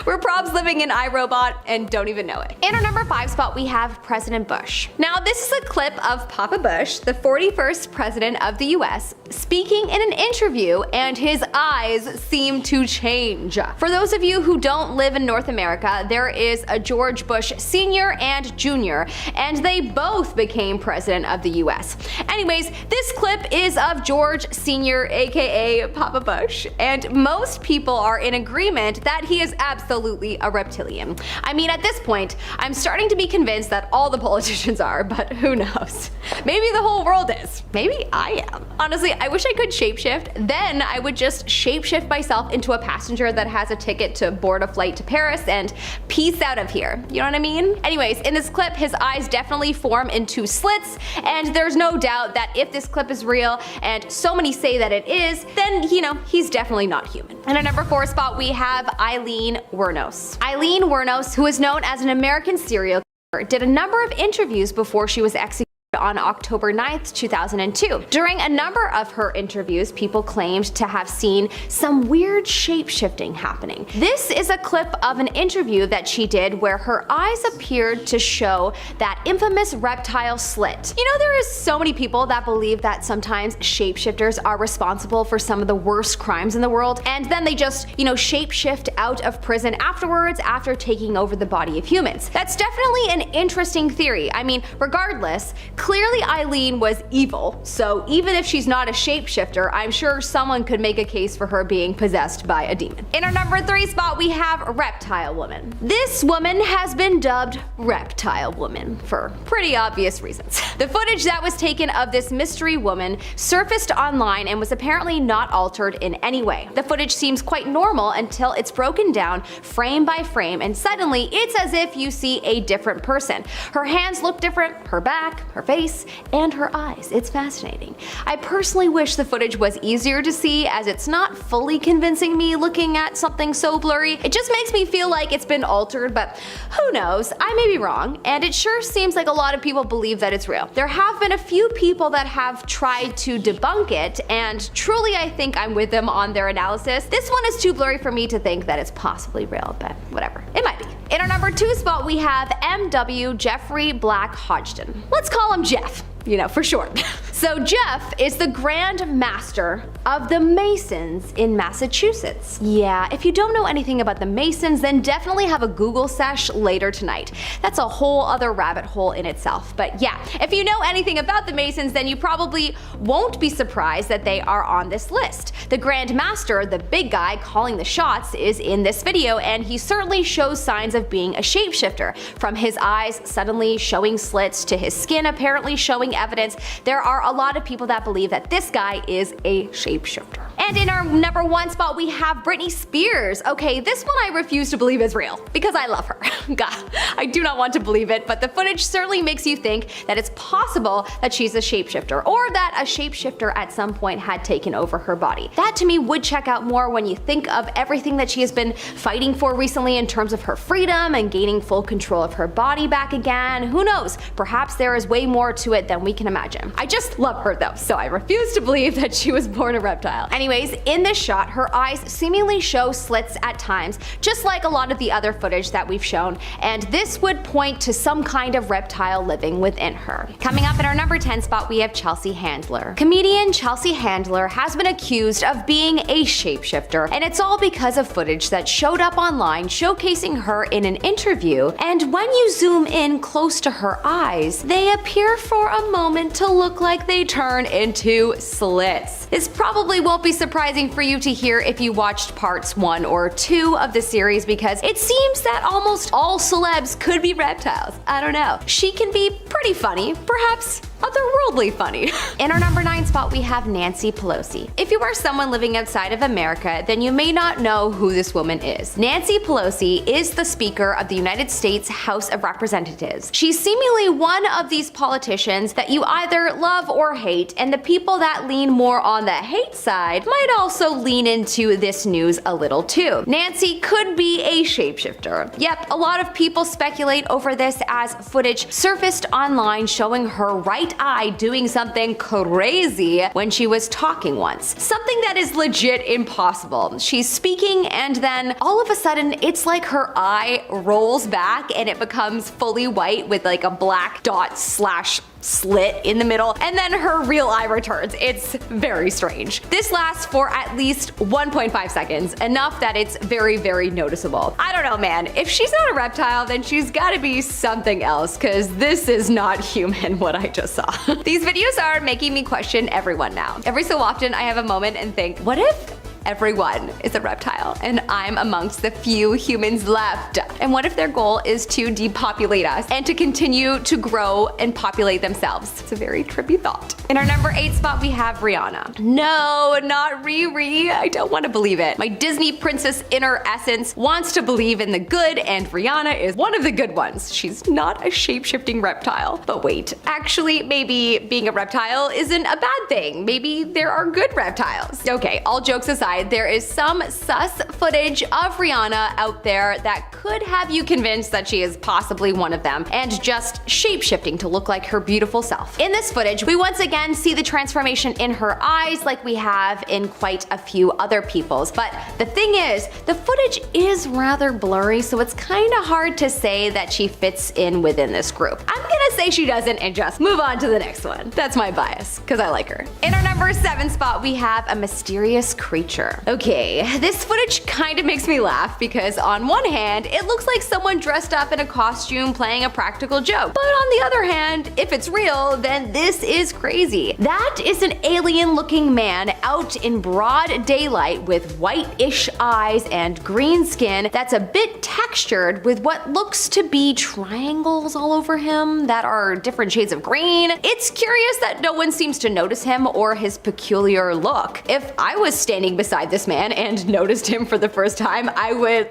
We're probs living in iRobot and don't even know it. In our number 5 spot, we have President Bush. Now, this is a clip of Papa Bush, the 41st president of the US, speaking in an interview, and his eyes seem to change. For those of you who don't live in North America, there is a George Bush Sr. and Jr., and they both became president of the US. Anyways, this clip is of George Sr., aka Papa Bush, and most people are in agreement that he is absolutely a reptilian. I mean, at this point, I'm starting to be convinced that all the politicians are, but who knows? Maybe the whole world is. Maybe I am. Honestly, I wish I could shapeshift. Then I would just shapeshift myself into a passenger that has a ticket to board a flight to Paris and peace out of here. You know what I mean? Anyways, in this clip, his eyes definitely form into slits, and there's no doubt that if this clip is real, and so many say that it is, then, he's definitely not human. In our number 4 spot, we have Eileen Wuornos. Eileen Wuornos, who is known as an American serial killer, did a number of interviews before she was executed on October 9th, 2002. During a number of her interviews, people claimed to have seen some weird shape-shifting happening. This is a clip of an interview that she did where her eyes appeared to show that infamous reptile slit. There is so many people that believe that sometimes shapeshifters are responsible for some of the worst crimes in the world, and then they just, shape-shift out of prison afterwards after taking over the body of humans. That's definitely an interesting theory. I mean, regardless, clearly Eileen was evil, so even if she's not a shapeshifter, I'm sure someone could make a case for her being possessed by a demon. In our number 3 spot, we have Reptile Woman. This woman has been dubbed Reptile Woman for pretty obvious reasons. The footage that was taken of this mystery woman surfaced online and was apparently not altered in any way. The footage seems quite normal until it's broken down frame by frame, and suddenly it's as if you see a different person. Her hands look different, her back, her face, face and her eyes. It's fascinating. I personally wish the footage was easier to see, as it's not fully convincing me looking at something so blurry. It just makes me feel like it's been altered, but who knows? I may be wrong, and it sure seems like a lot of people believe that it's real. There have been a few people that have tried to debunk it, and truly I think I'm with them on their analysis. This one is too blurry for me to think that it's possibly real, but whatever. It might be. In our number 2 spot, we have M.W. Jeffrey Black Hodgson. Let's call him Jeff, for short. So Jeff is the Grand Master of the Masons in Massachusetts. Yeah, if you don't know anything about the Masons, then definitely have a Google sesh later tonight. That's a whole other rabbit hole in itself. But yeah, if you know anything about the Masons, then you probably won't be surprised that they are on this list. The Grand Master, the big guy calling the shots, is in this video, and he certainly shows signs of being a shapeshifter. From his eyes suddenly showing slits to his skin apparently showing evidence, there are a lot of people that believe that this guy is a shapeshifter. And in our number 1 spot, we have Britney Spears. Okay, this one I refuse to believe is real, because I love her. God, I do not want to believe it, but the footage certainly makes you think that it's possible that she's a shapeshifter, or that a shapeshifter at some point had taken over her body. That to me would check out more when you think of everything that she has been fighting for recently in terms of her freedom and gaining full control of her body back again. Who knows? Perhaps there is way more to it than we can imagine. I just love her though, so I refuse to believe that she was born a reptile. Anyways, in this shot, her eyes seemingly show slits at times, just like a lot of the other footage that we've shown, and this would point to some kind of reptile living within her. Coming up in our number 10 spot, we have Chelsea Handler. Comedian Chelsea Handler has been accused of being a shapeshifter, and it's all because of footage that showed up online showcasing her in an interview, and when you zoom in close to her eyes, they appear for a moment to look like they turn into slits. This probably won't be surprising for you to hear if you watched parts 1 or 2 of the series, because it seems that almost all celebs could be reptiles. I don't know. She can be pretty funny, perhaps otherworldly funny. In our number 9 spot, we have Nancy Pelosi. If you are someone living outside of America, then you may not know who this woman is. Nancy Pelosi is the Speaker of the United States House of Representatives. She's seemingly one of these politicians that you either love or hate, and the people that lean more on the hate side might also lean into this news a little too. Nancy could be a shapeshifter. Yep, a lot of people speculate over this as footage surfaced online showing her right eye doing something crazy when she was talking once. Something that is legit impossible. She's speaking, and then all of a sudden it's like her eye rolls back and it becomes fully white with like a black dot slash slit in the middle, and then her real eye returns. It's very strange. This lasts for at least 1.5 seconds, enough that it's very, very noticeable. I don't know, man. If she's not a reptile, then she's gotta be something else, because this is not human what I just saw. These videos are making me question everyone now. Every so often I have a moment and think, what if everyone is a reptile and I'm amongst the few humans left? And what if their goal is to depopulate us and to continue to grow and populate themselves? It's a very trippy thought. In our number 8 spot, we have Rihanna. No, not Riri. I don't want to believe it. My Disney princess inner essence wants to believe in the good, and Rihanna is one of the good ones. She's not a shape-shifting reptile. But wait, actually, maybe being a reptile isn't a bad thing. Maybe there are good reptiles. Okay, all jokes aside, there is some sus footage of Rihanna out there that could have you convinced that she is possibly one of them and just shape-shifting to look like her beautiful self. In this footage, we once again see the transformation in her eyes like we have in quite a few other people's, but the thing is, the footage is rather blurry, so it's kinda hard to say that she fits in within this group. I'm gonna say she doesn't and just move on to the next one. That's my bias, because I like her. In our number 7 spot, we have a mysterious creature. Okay, this footage kind of makes me laugh because on one hand, it looks like someone dressed up in a costume playing a practical joke. But on the other hand, if it's real, then this is crazy. That is an alien-looking man out in broad daylight with white-ish eyes and green skin that's a bit textured with what looks to be triangles all over him that are different shades of green. It's curious that no one seems to notice him or his peculiar look. If I was standing beside this man and noticed him for the first time, I would,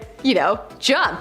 jump.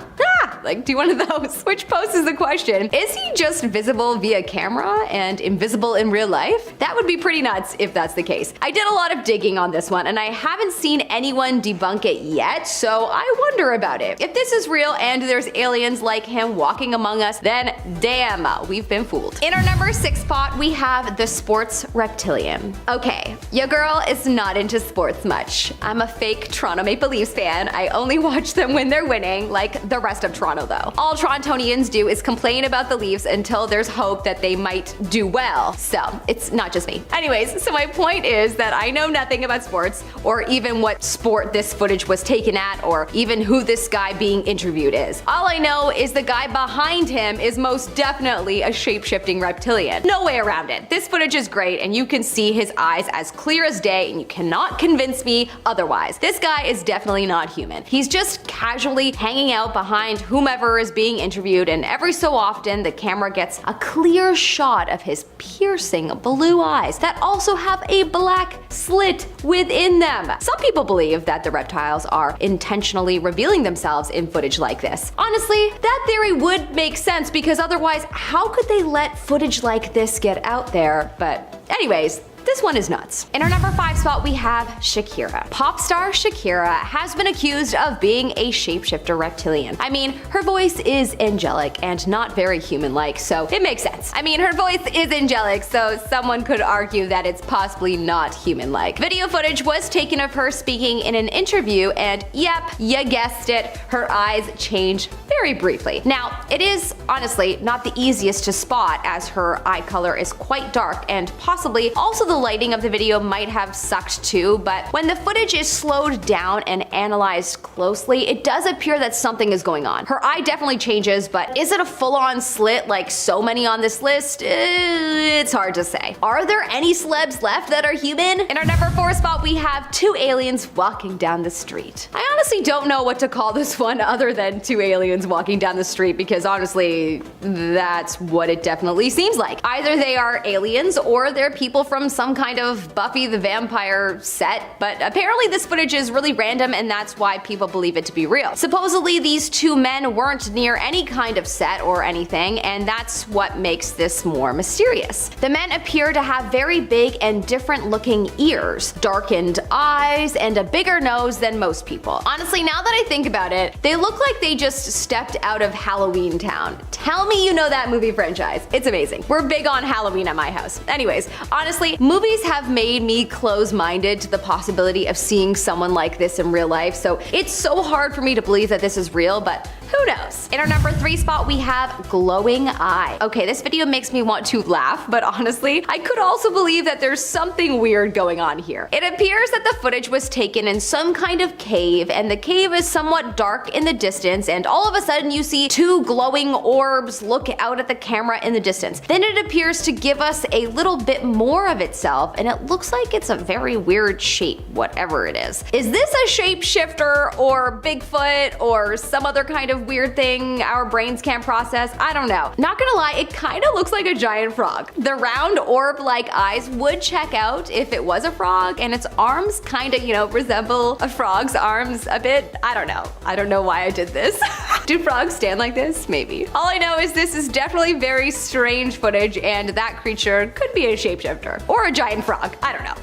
Like do one of those. Which poses the question, is he just visible via camera and invisible in real life? That would be pretty nuts if that's the case. I did a lot of digging on this one and I haven't seen anyone debunk it yet, so I wonder about it. If this is real and there's aliens like him walking among us, then damn, we've been fooled. In our number 6 spot, we have the sports reptilian. Okay, your girl is not into sports much. I'm a fake Toronto Maple Leafs fan. I only watch them when they're winning, like the rest of Toronto though. All Torontonians do is complain about the Leafs until there's hope that they might do well. So it's not just me. Anyways, so my point is that I know nothing about sports or even what sport this footage was taken at or even who this guy being interviewed is. All I know is the guy behind him is most definitely a shape-shifting reptilian. No way around it. This footage is great and you can see his eyes as clear as day and you cannot convince me otherwise. This guy is definitely not human. He's just casually hanging out behind whomever is being interviewed, and every so often the camera gets a clear shot of his piercing blue eyes that also have a black slit within them. Some people believe that the reptiles are intentionally revealing themselves in footage like this. Honestly, that theory would make sense because otherwise how could they let footage like this get out there? But anyways, this one is nuts. In our number 5 spot, we have Shakira. Pop star Shakira has been accused of being a shapeshifter reptilian. I mean, her voice is angelic and not very human-like, so it makes sense. I mean, her voice is angelic, so someone could argue that it's possibly not human-like. Video footage was taken of her speaking in an interview, and yep, you guessed it, her eyes changed very briefly. Now, it is honestly not the easiest to spot as her eye color is quite dark and possibly also the lighting of the video might have sucked too, but when the footage is slowed down and analyzed closely, it does appear that something is going on. Her eye definitely changes, but is it a full-on slit like so many on this list? It's hard to say. Are there any celebs left that are human? In our number 4 spot, we have 2 aliens walking down the street. I honestly don't know what to call this one other than 2 aliens walking down the street because honestly, that's what it definitely seems like. Either they are aliens or they're people from some kind of Buffy the Vampire set, but apparently this footage is really random and that's why people believe it to be real. Supposedly these 2 men weren't near any kind of set or anything, and that's what makes this more mysterious. The men appear to have very big and different looking ears, darkened eyes, and a bigger nose than most people. Honestly, now that I think about it, they look like they just stepped out of Halloween Town. Tell me you know that movie franchise. It's amazing. We're big on Halloween at my house. Anyways, honestly, movies have made me close-minded to the possibility of seeing someone like this in real life, so it's so hard for me to believe that this is real, but who knows? In our number 3 spot, we have glowing eye. Okay, this video makes me want to laugh, but honestly, I could also believe that there's something weird going on here. It appears that the footage was taken in some kind of cave, and the cave is somewhat dark in the distance, and all of a sudden you see 2 glowing orbs look out at the camera in the distance. Then it appears to give us a little bit more of itself, and it looks like it's a very weird shape, whatever it is. Is this a shapeshifter or Bigfoot or some other kind of weird thing our brains can't process? I don't know. Not gonna lie, it kind of looks like a giant frog. The round orb-like eyes would check out if it was a frog, and its arms kind of, resemble a frog's arms a bit. I don't know. I don't know why I did this. Do frogs stand like this? Maybe. All I know is this is definitely very strange footage, and that creature could be a shapeshifter or a giant frog. I don't know.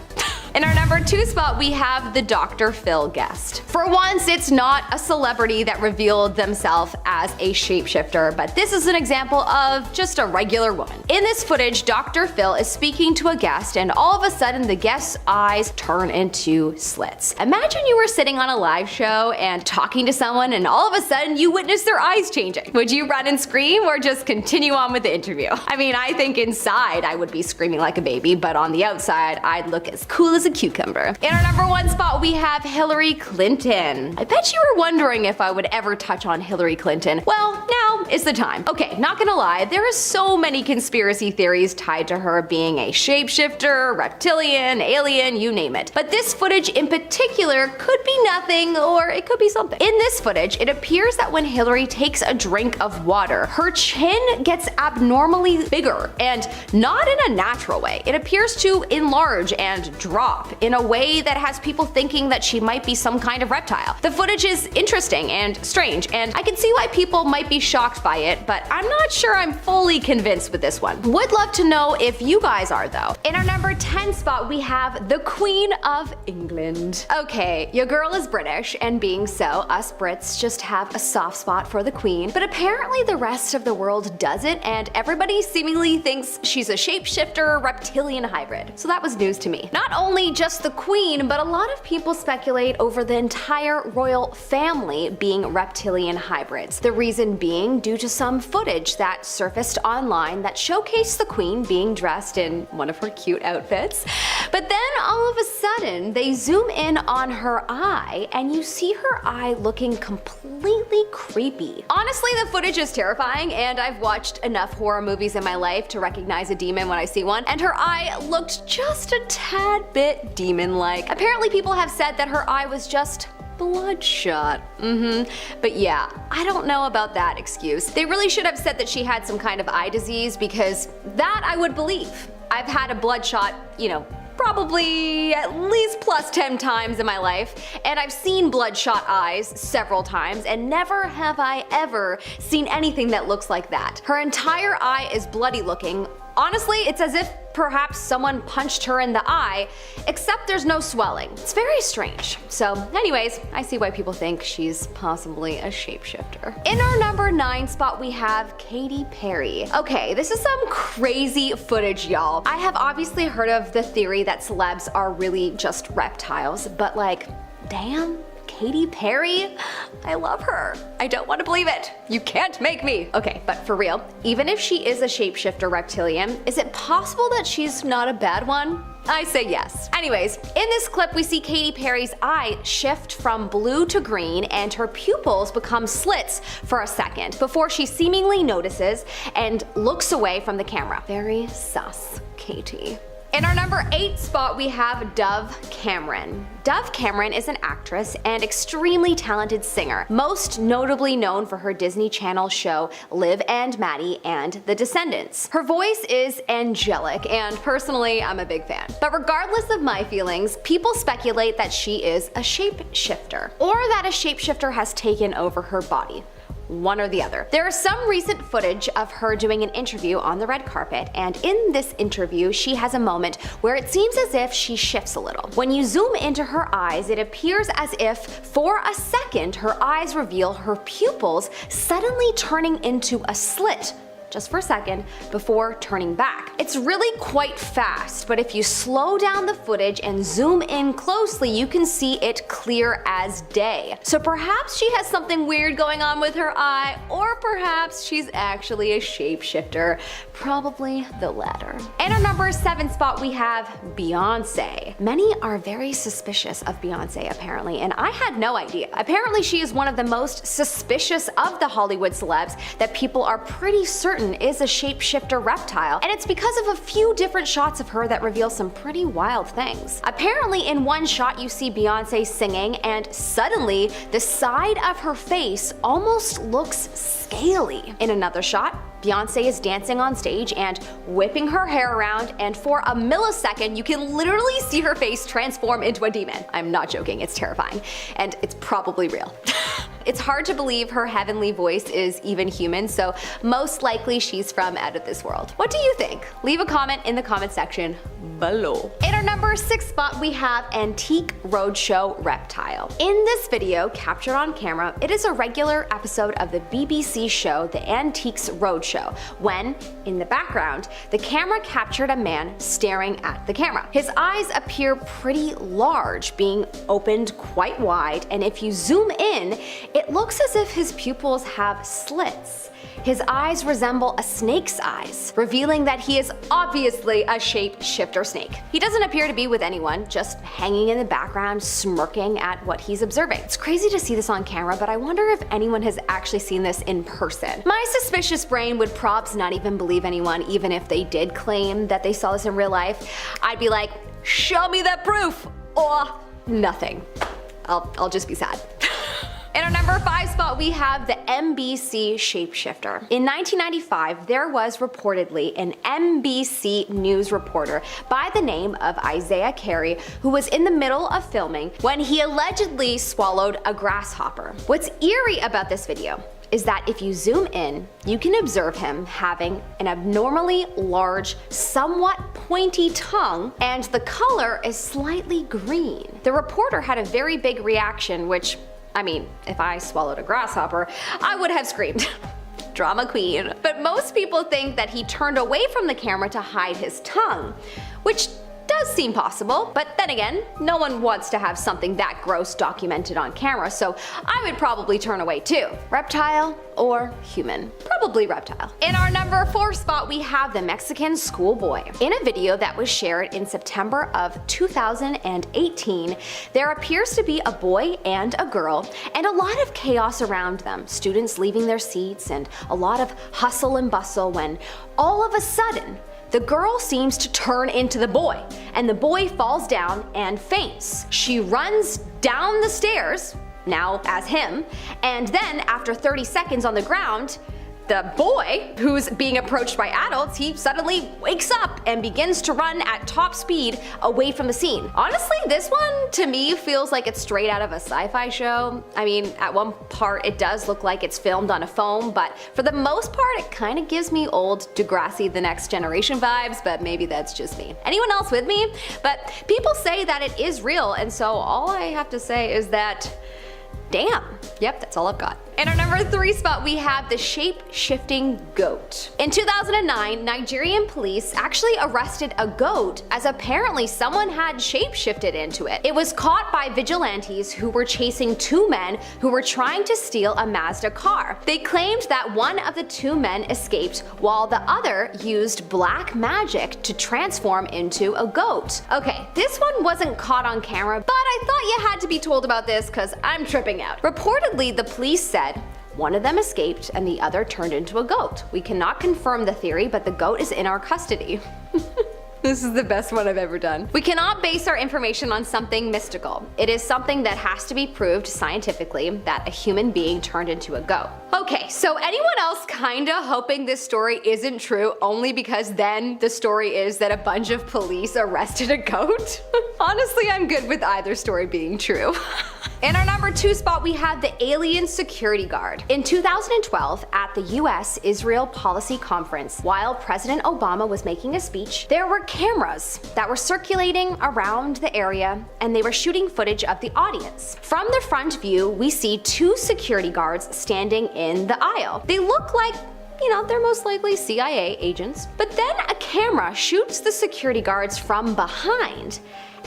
In our number 2 spot, we have the Dr. Phil guest. For once, it's not a celebrity that revealed themselves as a shapeshifter, but this is an example of just a regular woman. In this footage, Dr. Phil is speaking to a guest, and all of a sudden the guest's eyes turn into slits. Imagine you were sitting on a live show and talking to someone, and all of a sudden you witness their eyes changing. Would you run and scream or just continue on with the interview? I mean, I think inside I would be screaming like a baby, but on the outside I'd look as cool as a cucumber. In our number 1 spot, we have Hillary Clinton. I bet you were wondering if I would ever touch on Hillary Clinton. Well, now now is the time. Okay, not gonna lie, there are so many conspiracy theories tied to her being a shapeshifter, reptilian, alien, you name it. But this footage in particular could be nothing, or it could be something. In this footage, it appears that when Hillary takes a drink of water, her chin gets abnormally bigger, and not in a natural way. It appears to enlarge and drop in a way that has people thinking that she might be some kind of reptile. The footage is interesting and strange, and I can see why people might be shocked by it, but I'm not sure I'm fully convinced with this one. Would love to know if you guys are though. In our number 10 spot, we have the Queen of England. Okay, your girl is British, and being so, us Brits just have a soft spot for the Queen, but apparently the rest of the world doesn't, and everybody seemingly thinks she's a shapeshifter reptilian hybrid. So that was news to me. Not only just the Queen, but a lot of people speculate over the entire royal family being reptilian hybrids. The reason being due to some footage that surfaced online that showcased the Queen being dressed in one of her cute outfits. But then all of a sudden, they zoom in on her eye, and you see her eye looking completely creepy. Honestly, the footage is terrifying, and I've watched enough horror movies in my life to recognize a demon when I see one, and her eye looked just a tad bit demon-like. Apparently people have said that her eye was just bloodshot. But yeah, I don't know about that excuse. They really should have said that she had some kind of eye disease, because that I would believe. I've had a bloodshot, you know, probably at least plus 10 times in my life, and I've seen bloodshot eyes several times, and never have I ever seen anything that looks like that. Her entire eye is bloody looking. Honestly, it's as if perhaps someone punched her in the eye, except there's no swelling. It's very strange. So anyways, I see why people think she's possibly a shapeshifter. In our number 9 spot, we have Katy Perry. Okay, this is some crazy footage, y'all. I have obviously heard of the theory that celebs are really just reptiles, but like, damn, Katy Perry? I love her. I don't want to believe it. You can't make me. Okay, but for real, even if she is a shapeshifter reptilian, is it possible that she's not a bad one? I say yes. Anyways, in this clip we see Katy Perry's eye shift from blue to green, and her pupils become slits for a second before she seemingly notices and looks away from the camera. Very sus, Katy. In our number 8 spot, we have Dove Cameron. Dove Cameron is an actress and extremely talented singer, most notably known for her Disney Channel show Liv and Maddie and The Descendants. Her voice is angelic, and personally, I'm a big fan. But regardless of my feelings, people speculate that she is a shapeshifter, or that a shapeshifter has taken over her body. One or the other. There is some recent footage of her doing an interview on the red carpet, and in this interview she has a moment where it seems as if she shifts a little. When you zoom into her eyes, it appears as if for a second her eyes reveal her pupils suddenly turning into a slit, just for a second, before turning back. It's really quite fast, but if you slow down the footage and zoom in closely, you can see it clear as day. So perhaps she has something weird going on with her eye, or perhaps she's actually a shapeshifter. Probably the latter. In our number 7 spot, we have Beyonce. Many are very suspicious of Beyonce apparently, and I had no idea. Apparently she is one of the most suspicious of the Hollywood celebs that people are pretty certain is a shapeshifter reptile, and it's because of a few different shots of her that reveal some pretty wild things. Apparently in one shot you see Beyonce singing, and suddenly the side of her face almost looks scaly. In another shot, Beyonce is dancing on stage and whipping her hair around, and for a millisecond you can literally see her face transform into a demon. I'm not joking, it's terrifying, and it's probably real. It's hard to believe her heavenly voice is even human, so most likely she's from out of this world. What do you think? Leave a comment in the comment section below. In our number 6 spot, we have Antique Roadshow Reptile. In this video, captured on camera, it is a regular episode of the BBC show The Antiques Roadshow, when, in the background, the camera captured a man staring at the camera. His eyes appear pretty large, being opened quite wide, and if you zoom in, it looks looks as if his pupils have slits. His eyes resemble a snake's eyes, revealing that he is obviously a shapeshifter snake. He doesn't appear to be with anyone, just hanging in the background, smirking at what he's observing. It's crazy to see this on camera, but I wonder if anyone has actually seen this in person. My suspicious brain would props not even believe anyone, even if they did claim that they saw this in real life. I'd be like, show me that proof, or nothing. I'll just be sad. In our number 5 spot, we have the NBC shapeshifter. In 1995, there was reportedly an NBC News reporter by the name of Isaiah Carey who was in the middle of filming when he allegedly swallowed a grasshopper. What's eerie about this video is that if you zoom in, you can observe him having an abnormally large, somewhat pointy tongue, and the color is slightly green. The reporter had a very big reaction, which, I mean, if I swallowed a grasshopper, I would have screamed. Drama queen. But most people think that he turned away from the camera to hide his tongue, which does seem possible, but then again, no one wants to have something that gross documented on camera, so I would probably turn away too. Reptile or human? Probably reptile. In our number 4 spot, we have the Mexican schoolboy. In a video that was shared in September of 2018, there appears to be a boy and a girl, and a lot of chaos around them. Students leaving their seats and a lot of hustle and bustle when all of a sudden, the girl seems to turn into the boy, and the boy falls down and faints. She runs down the stairs, now as him, and then after 30 seconds on the ground, the boy, who's being approached by adults, he suddenly wakes up and begins to run at top speed away from the scene. Honestly, this one to me feels like it's straight out of a sci-fi show. I mean, at one part it does look like it's filmed on a phone, but for the most part it kind of gives me old Degrassi The Next Generation vibes, but maybe that's just me. Anyone else with me? But people say that it is real, and so all I have to say is that, damn. Yep, that's all I've got. In our number 3 spot, we have the shape-shifting goat. In 2009, Nigerian police actually arrested a goat as apparently someone had shape-shifted into it. It was caught by vigilantes who were chasing 2 men who were trying to steal a Mazda car. They claimed that one of the 2 men escaped while the other used black magic to transform into a goat. Okay, this one wasn't caught on camera, but I thought you had to be told about this because I'm tripping out. Reportedly, the police said one of them escaped and the other turned into a goat. We cannot confirm the theory, but the goat is in our custody. This is the best one I've ever done. We cannot base our information on something mystical. It is something that has to be proved scientifically that a human being turned into a goat. Okay, so anyone else kinda hoping this story isn't true only because then the story is that a bunch of police arrested a goat? Honestly, I'm good with either story being true. In our number 2 spot, we have the alien security guard. In 2012, at the US-Israel Policy Conference, while President Obama was making a speech, there were cameras that were circulating around the area, and they were shooting footage of the audience. From the front view, we see 2 security guards standing in the aisle. They look like, you know, they're most likely CIA agents. But then a camera shoots the security guards from behind,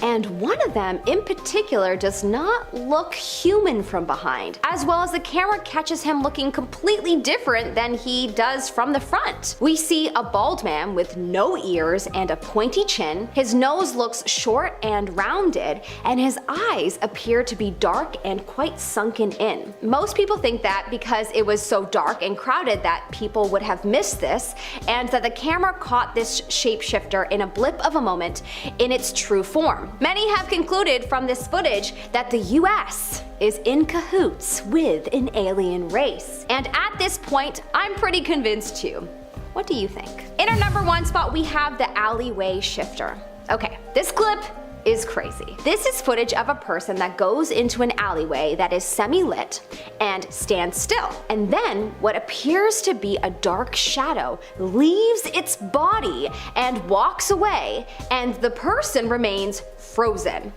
and one of them in particular does not look human from behind, as well as the camera catches him looking completely different than he does from the front. We see a bald man with no ears and a pointy chin. His nose looks short and rounded, and his eyes appear to be dark and quite sunken in. Most people think that because it was so dark and crowded that people would have missed this, and that the camera caught this shapeshifter in a blip of a moment in its true form. Many have concluded from this footage that the US is in cahoots with an alien race. And at this point, I'm pretty convinced too. What do you think? In our number 1 spot, we have the alleyway shifter. Okay, this clip is crazy. This is footage of a person that goes into an alleyway that is semi-lit and stands still. And then what appears to be a dark shadow leaves its body and walks away, and the person remains frozen.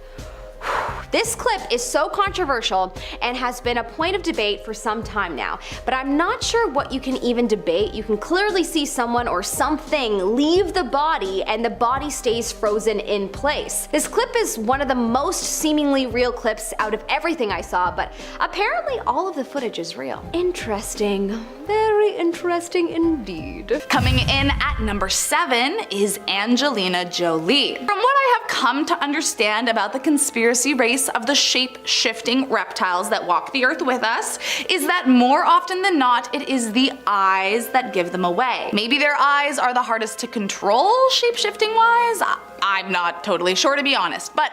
This clip is so controversial and has been a point of debate for some time now, but I'm not sure what you can even debate. You can clearly see someone or something leave the body and the body stays frozen in place. This clip is one of the most seemingly real clips out of everything I saw, but apparently all of the footage is real. Interesting. Very interesting indeed. Coming in at number 7 is Angelina Jolie. From what I have come to understand about the conspiracy race of the shape-shifting reptiles that walk the earth with us, is that more often than not, it is the eyes that give them away. Maybe their eyes are the hardest to control shape-shifting wise? I'm not totally sure, to be honest, but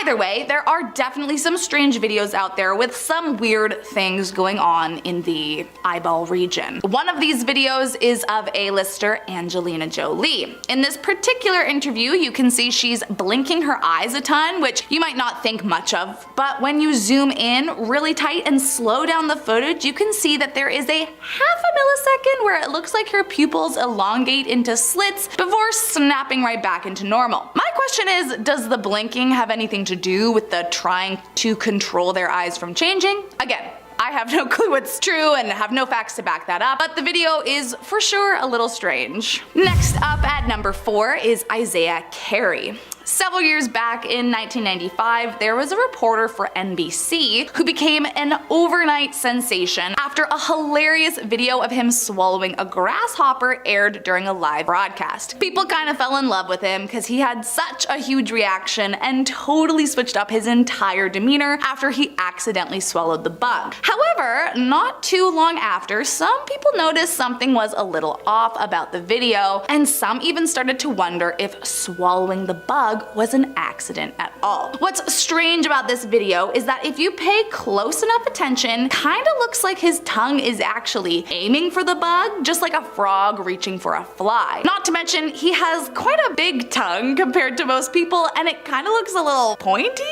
either way, there are definitely some strange videos out there with some weird things going on in the eyeball region. One of these videos is of A-lister Angelina Jolie. In this particular interview, you can see she's blinking her eyes a ton, which you might not think much of, but when you zoom in really tight and slow down the footage, you can see that there is a half a millisecond where it looks like her pupils elongate into slits before snapping right back into normal. My question is, does the blinking have anything to do with the trying to control their eyes from changing? Again, I have no clue what's true and have no facts to back that up, but the video is for sure a little strange. Next up at number 4 is Isaiah Carey. Several years back in 1995, there was a reporter for NBC who became an overnight sensation after a hilarious video of him swallowing a grasshopper aired during a live broadcast. People kind of fell in love with him because he had such a huge reaction and totally switched up his entire demeanor after he accidentally swallowed the bug. However, not too long after, some people noticed something was a little off about the video, and some even started to wonder if swallowing the bug was an accident at all. What's strange about this video is that if you pay close enough attention, kinda looks like his tongue is actually aiming for the bug, just like a frog reaching for a fly. Not to mention, he has quite a big tongue compared to most people, and it kinda looks a little pointy.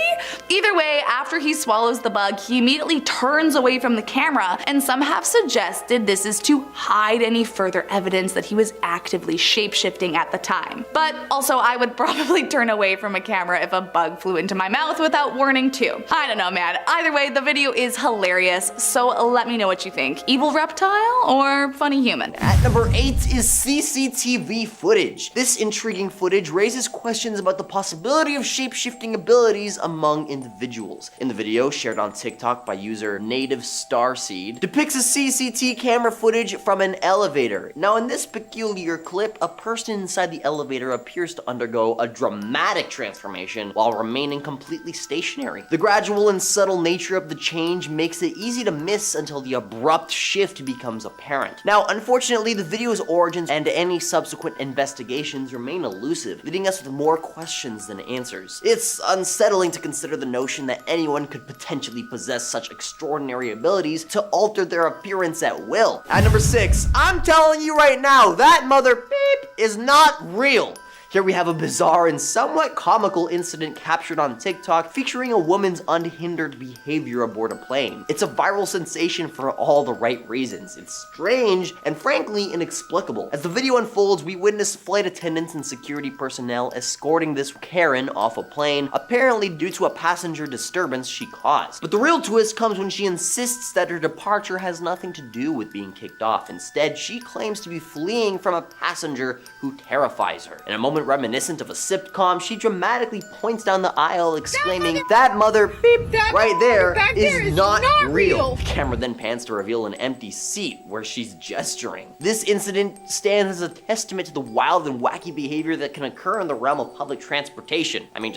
Either way, after he swallows the bug, he immediately turns away from the camera, and some have suggested this is to hide any further evidence that he was actively shapeshifting at the time. But also, I would probably turn away from a camera if a bug flew into my mouth without warning too. I don't know, man. Either way, the video is hilarious, so let me know what you think. Evil reptile or funny human? At number 8 is CCTV footage. This intriguing footage raises questions about the possibility of shape-shifting abilities among individuals. In the video, shared on TikTok by user Native Starseed, depicts a CCTV camera footage from an elevator. Now in this peculiar clip, a person inside the elevator appears to undergo a dramatic transformation while remaining completely stationary. The gradual and subtle nature of the change makes it easy to miss until the abrupt shift becomes apparent. Now, unfortunately, the video's origins and any subsequent investigations remain elusive, leaving us with more questions than answers. It's unsettling to consider the notion that anyone could potentially possess such extraordinary abilities to alter their appearance at will. At number 6, I'm telling you right now, that mother beep is not real. Here we have a bizarre and somewhat comical incident captured on TikTok featuring a woman's unhindered behavior aboard a plane. It's a viral sensation for all the right reasons. It's strange and frankly inexplicable. As the video unfolds, we witness flight attendants and security personnel escorting this Karen off a plane, apparently due to a passenger disturbance she caused. But the real twist comes when she insists that her departure has nothing to do with being kicked off. Instead, she claims to be fleeing from a passenger who terrifies her. In a moment reminiscent of a sitcom, she dramatically points down the aisle exclaiming, "That mother beep right there is not real." The camera then pans to reveal an empty seat where she's gesturing. This incident stands as a testament to the wild and wacky behavior that can occur in the realm of public transportation. I mean,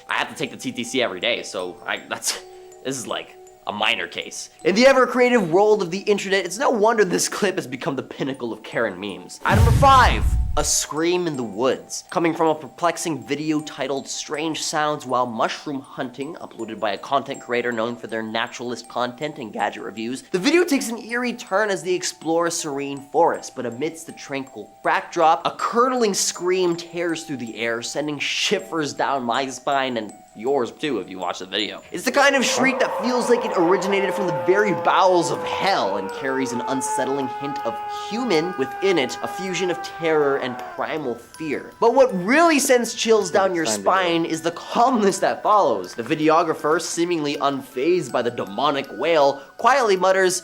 I have to take the TTC every day, so this is like a minor case. In the ever-creative world of the internet, it's no wonder this clip has become the pinnacle of Karen memes. At number 5, a scream in the woods. Coming from a perplexing video titled Strange Sounds While Mushroom Hunting, uploaded by a content creator known for their naturalist content and gadget reviews, the video takes an eerie turn as they explore a serene forest, but amidst the tranquil backdrop, a curdling scream tears through the air, sending shivers down my spine and yours too if you watch the video. It's the kind of shriek that feels like it originated from the very bowels of hell and carries an unsettling hint of human within it, a fusion of terror and primal fear. But what really sends chills down your spine is the calmness that follows. The videographer, seemingly unfazed by the demonic wail, quietly mutters,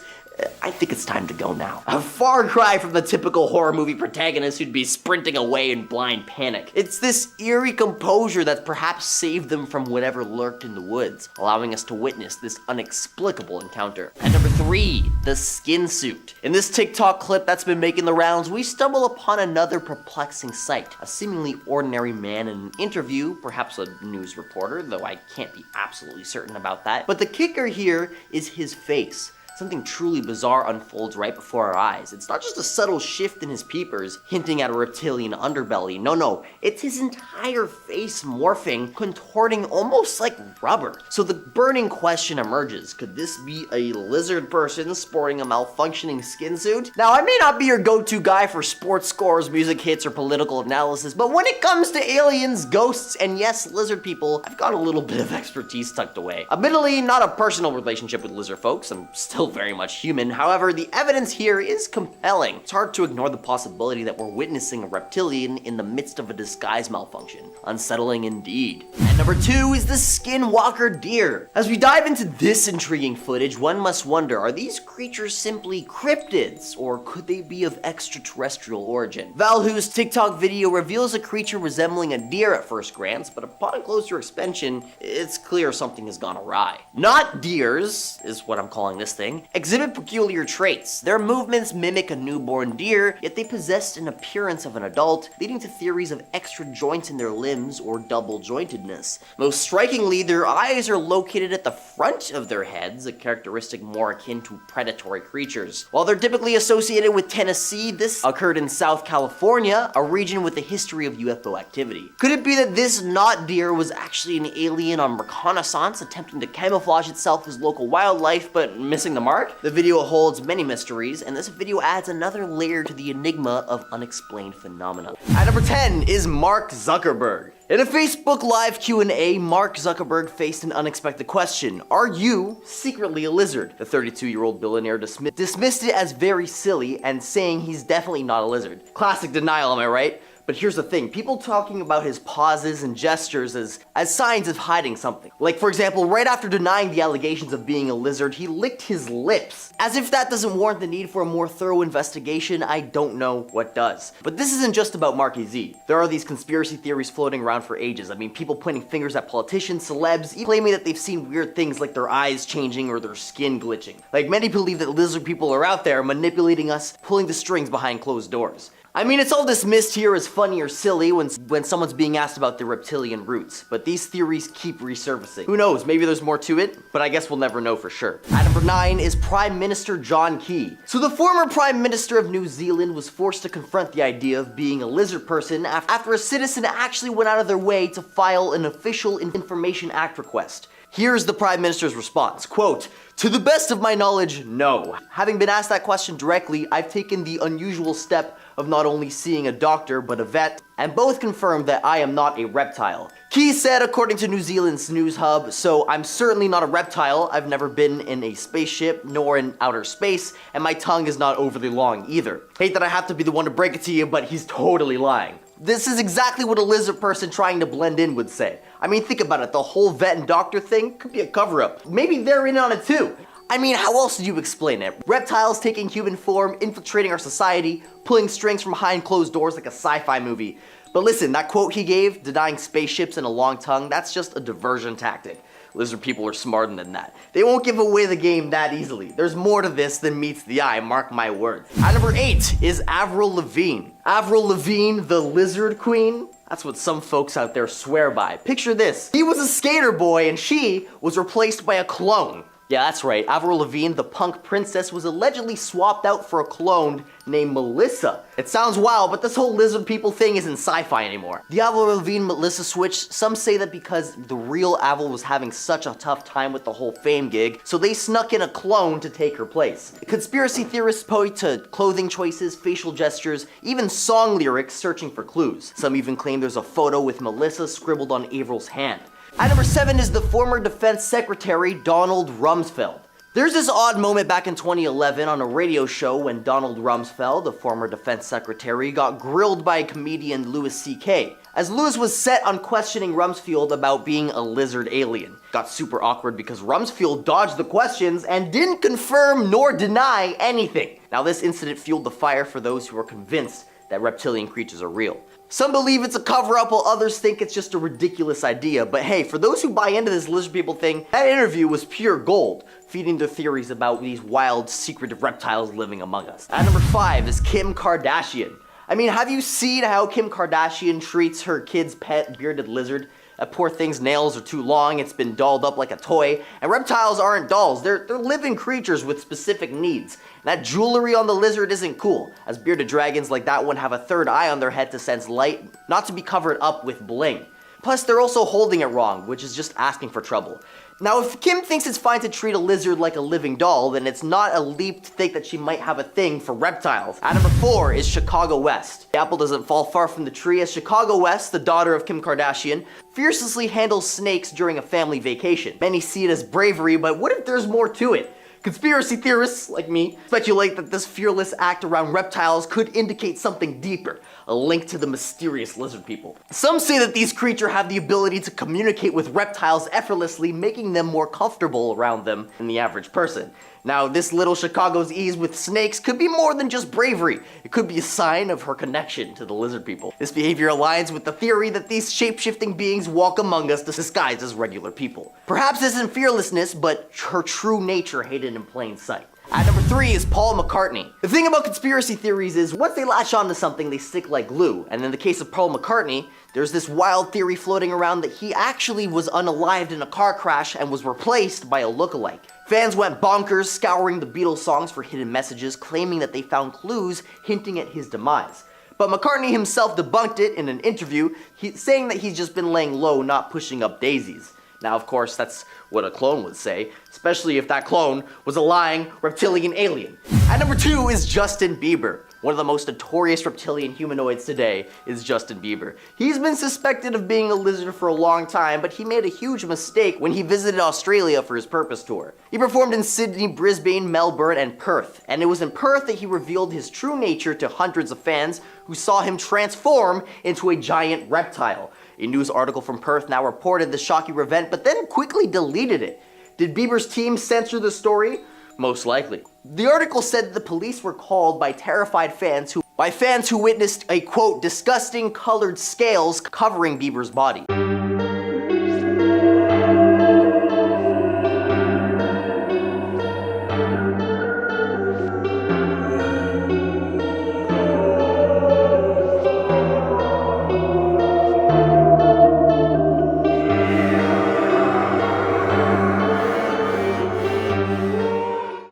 "I think it's time to go now." A far cry from the typical horror movie protagonist who'd be sprinting away in blind panic. It's this eerie composure that perhaps saved them from whatever lurked in the woods, allowing us to witness this inexplicable encounter. At number 3, the skin suit. In this TikTok clip that's been making the rounds, we stumble upon another perplexing sight. A seemingly ordinary man in an interview, perhaps a news reporter, though I can't be absolutely certain about that. But the kicker here is his face. Something truly bizarre unfolds right before our eyes. It's not just a subtle shift in his peepers, hinting at a reptilian underbelly. No, it's his entire face morphing, contorting almost like rubber. So the burning question emerges, could this be a lizard person sporting a malfunctioning skin suit? Now, I may not be your go-to guy for sports scores, music hits, or political analysis, but when it comes to aliens, ghosts, and yes, lizard people, I've got a little bit of expertise tucked away. Admittedly, not a personal relationship with lizard folks, I'm still very much human. However, the evidence here is compelling. It's hard to ignore the possibility that we're witnessing a reptilian in the midst of a disguise malfunction. Unsettling indeed. And number 2 is the skinwalker deer. As we dive into this intriguing footage, one must wonder, are these creatures simply cryptids, or could they be of extraterrestrial origin? Valhu's TikTok video reveals a creature resembling a deer at first glance, but upon closer inspection, it's clear something has gone awry. Not deers, is what I'm calling this thing, exhibit peculiar traits. Their movements mimic a newborn deer, yet they possess an appearance of an adult, leading to theories of extra joints in their limbs or double jointedness. Most strikingly, their eyes are located at the front of their heads, a characteristic more akin to predatory creatures. While they're typically associated with Tennessee, this occurred in South California, a region with a history of UFO activity. Could it be that this not deer was actually an alien on reconnaissance, attempting to camouflage itself as local wildlife, but missing the mark? The video holds many mysteries, and this video adds another layer to the enigma of unexplained phenomena. At number 10 is Mark Zuckerberg. In a Facebook Live Q&A, Mark Zuckerberg faced an unexpected question. Are you secretly a lizard? The 32-year-old billionaire dismissed it as very silly and saying he's definitely not a lizard. Classic denial, am I right? But here's the thing, people talking about his pauses and gestures as signs of hiding something. Like, for example, right after denying the allegations of being a lizard, he licked his lips. As if that doesn't warrant the need for a more thorough investigation, I don't know what does. But this isn't just about Marky Z. There are these conspiracy theories floating around for ages. I mean, people pointing fingers at politicians, celebs, even claiming that they've seen weird things like their eyes changing or their skin glitching. Like, many believe that lizard people are out there manipulating us, pulling the strings behind closed doors. I mean, it's all dismissed here as funny or silly when someone's being asked about their reptilian roots, but these theories keep resurfacing. Who knows, maybe there's more to it, but I guess we'll never know for sure. At number 9 is Prime Minister John Key. So the former Prime Minister of New Zealand was forced to confront the idea of being a lizard person after a citizen actually went out of their way to file an official Information Act request. Here's the Prime Minister's response, quote, "To the best of my knowledge, no. Having been asked that question directly, I've taken the unusual step of not only seeing a doctor, but a vet, and both confirmed that I am not a reptile." Key said, according to New Zealand's news hub, "So I'm certainly not a reptile. I've never been in a spaceship, nor in outer space, and my tongue is not overly long either. Hate that I have to be the one to break it to you, but he's totally lying." This is exactly what a lizard person trying to blend in would say. I mean, think about it, the whole vet and doctor thing could be a cover-up. Maybe they're in on it too. I mean, how else do you explain it? Reptiles taking human form, infiltrating our society, pulling strings from behind closed doors like a sci-fi movie. But listen, that quote he gave, denying spaceships and a long tongue, that's just a diversion tactic. Lizard people are smarter than that. They won't give away the game that easily. There's more to this than meets the eye, mark my words. At number 8 is Avril Lavigne. Avril Lavigne, the lizard queen? That's what some folks out there swear by. Picture this. He was a skater boy and she was replaced by a clone. Yeah, that's right. Avril Lavigne, the punk princess, was allegedly swapped out for a clone named Melissa. It sounds wild, but this whole lizard people thing isn't sci-fi anymore. The Avril Lavigne-Melissa switch, some say that because the real Avril was having such a tough time with the whole fame gig, so they snuck in a clone to take her place. Conspiracy theorists point to clothing choices, facial gestures, even song lyrics searching for clues. Some even claim there's a photo with Melissa scribbled on Avril's hand. At number 7 is the former Defense Secretary Donald Rumsfeld. There's this odd moment back in 2011 on a radio show when Donald Rumsfeld, the former defense secretary, got grilled by comedian Louis C.K. as Louis was set on questioning Rumsfeld about being a lizard alien. Got super awkward because Rumsfeld dodged the questions and didn't confirm nor deny anything. Now this incident fueled the fire for those who are convinced that reptilian creatures are real. Some believe it's a cover-up while others think it's just a ridiculous idea, but hey, for those who buy into this lizard people thing, that interview was pure gold, feeding their theories about these wild, secretive reptiles living among us. At number 5 is Kim Kardashian. I mean, have you seen how Kim Kardashian treats her kid's pet bearded lizard? That poor thing's nails are too long, it's been dolled up like a toy, and reptiles aren't dolls, they're living creatures with specific needs. And that jewelry on the lizard isn't cool, as bearded dragons like that one have a third eye on their head to sense light, not to be covered up with bling. Plus, they're also holding it wrong, which is just asking for trouble. Now, if Kim thinks it's fine to treat a lizard like a living doll, then it's not a leap to think that she might have a thing for reptiles. At number 4 is Chicago West. The apple doesn't fall far from the tree, as Chicago West, the daughter of Kim Kardashian, fiercely handles snakes during a family vacation. Many see it as bravery, but what if there's more to it? Conspiracy theorists, like me, speculate that this fearless act around reptiles could indicate something deeper, a link to the mysterious lizard people. Some say that these creatures have the ability to communicate with reptiles effortlessly, making them more comfortable around them than the average person. Now, this little Chicago's ease with snakes could be more than just bravery. It could be a sign of her connection to the lizard people. This behavior aligns with the theory that these shape-shifting beings walk among us disguised as regular people. Perhaps this isn't fearlessness, but her true nature hidden in plain sight. At number 3 is Paul McCartney. The thing about conspiracy theories is once they latch onto something, they stick like glue. And in the case of Paul McCartney, there's this wild theory floating around that he actually was unalived in a car crash and was replaced by a lookalike. Fans went bonkers, scouring the Beatles songs for hidden messages, claiming that they found clues hinting at his demise. But McCartney himself debunked it in an interview, saying that he's just been laying low, not pushing up daisies. Now, of course, that's what a clone would say, especially if that clone was a lying reptilian alien. At number 2 is Justin Bieber. One of the most notorious reptilian humanoids today is Justin Bieber. He's been suspected of being a lizard for a long time, but he made a huge mistake when he visited Australia for his Purpose tour. He performed in Sydney, Brisbane, Melbourne, and Perth, and it was in Perth that he revealed his true nature to hundreds of fans who saw him transform into a giant reptile. A news article from Perth now reported the shocking event, but then quickly deleted it. Did Bieber's team censor the story? Most likely. The article said that the police were called by terrified fans who witnessed a, quote, disgusting colored scales covering Bieber's body.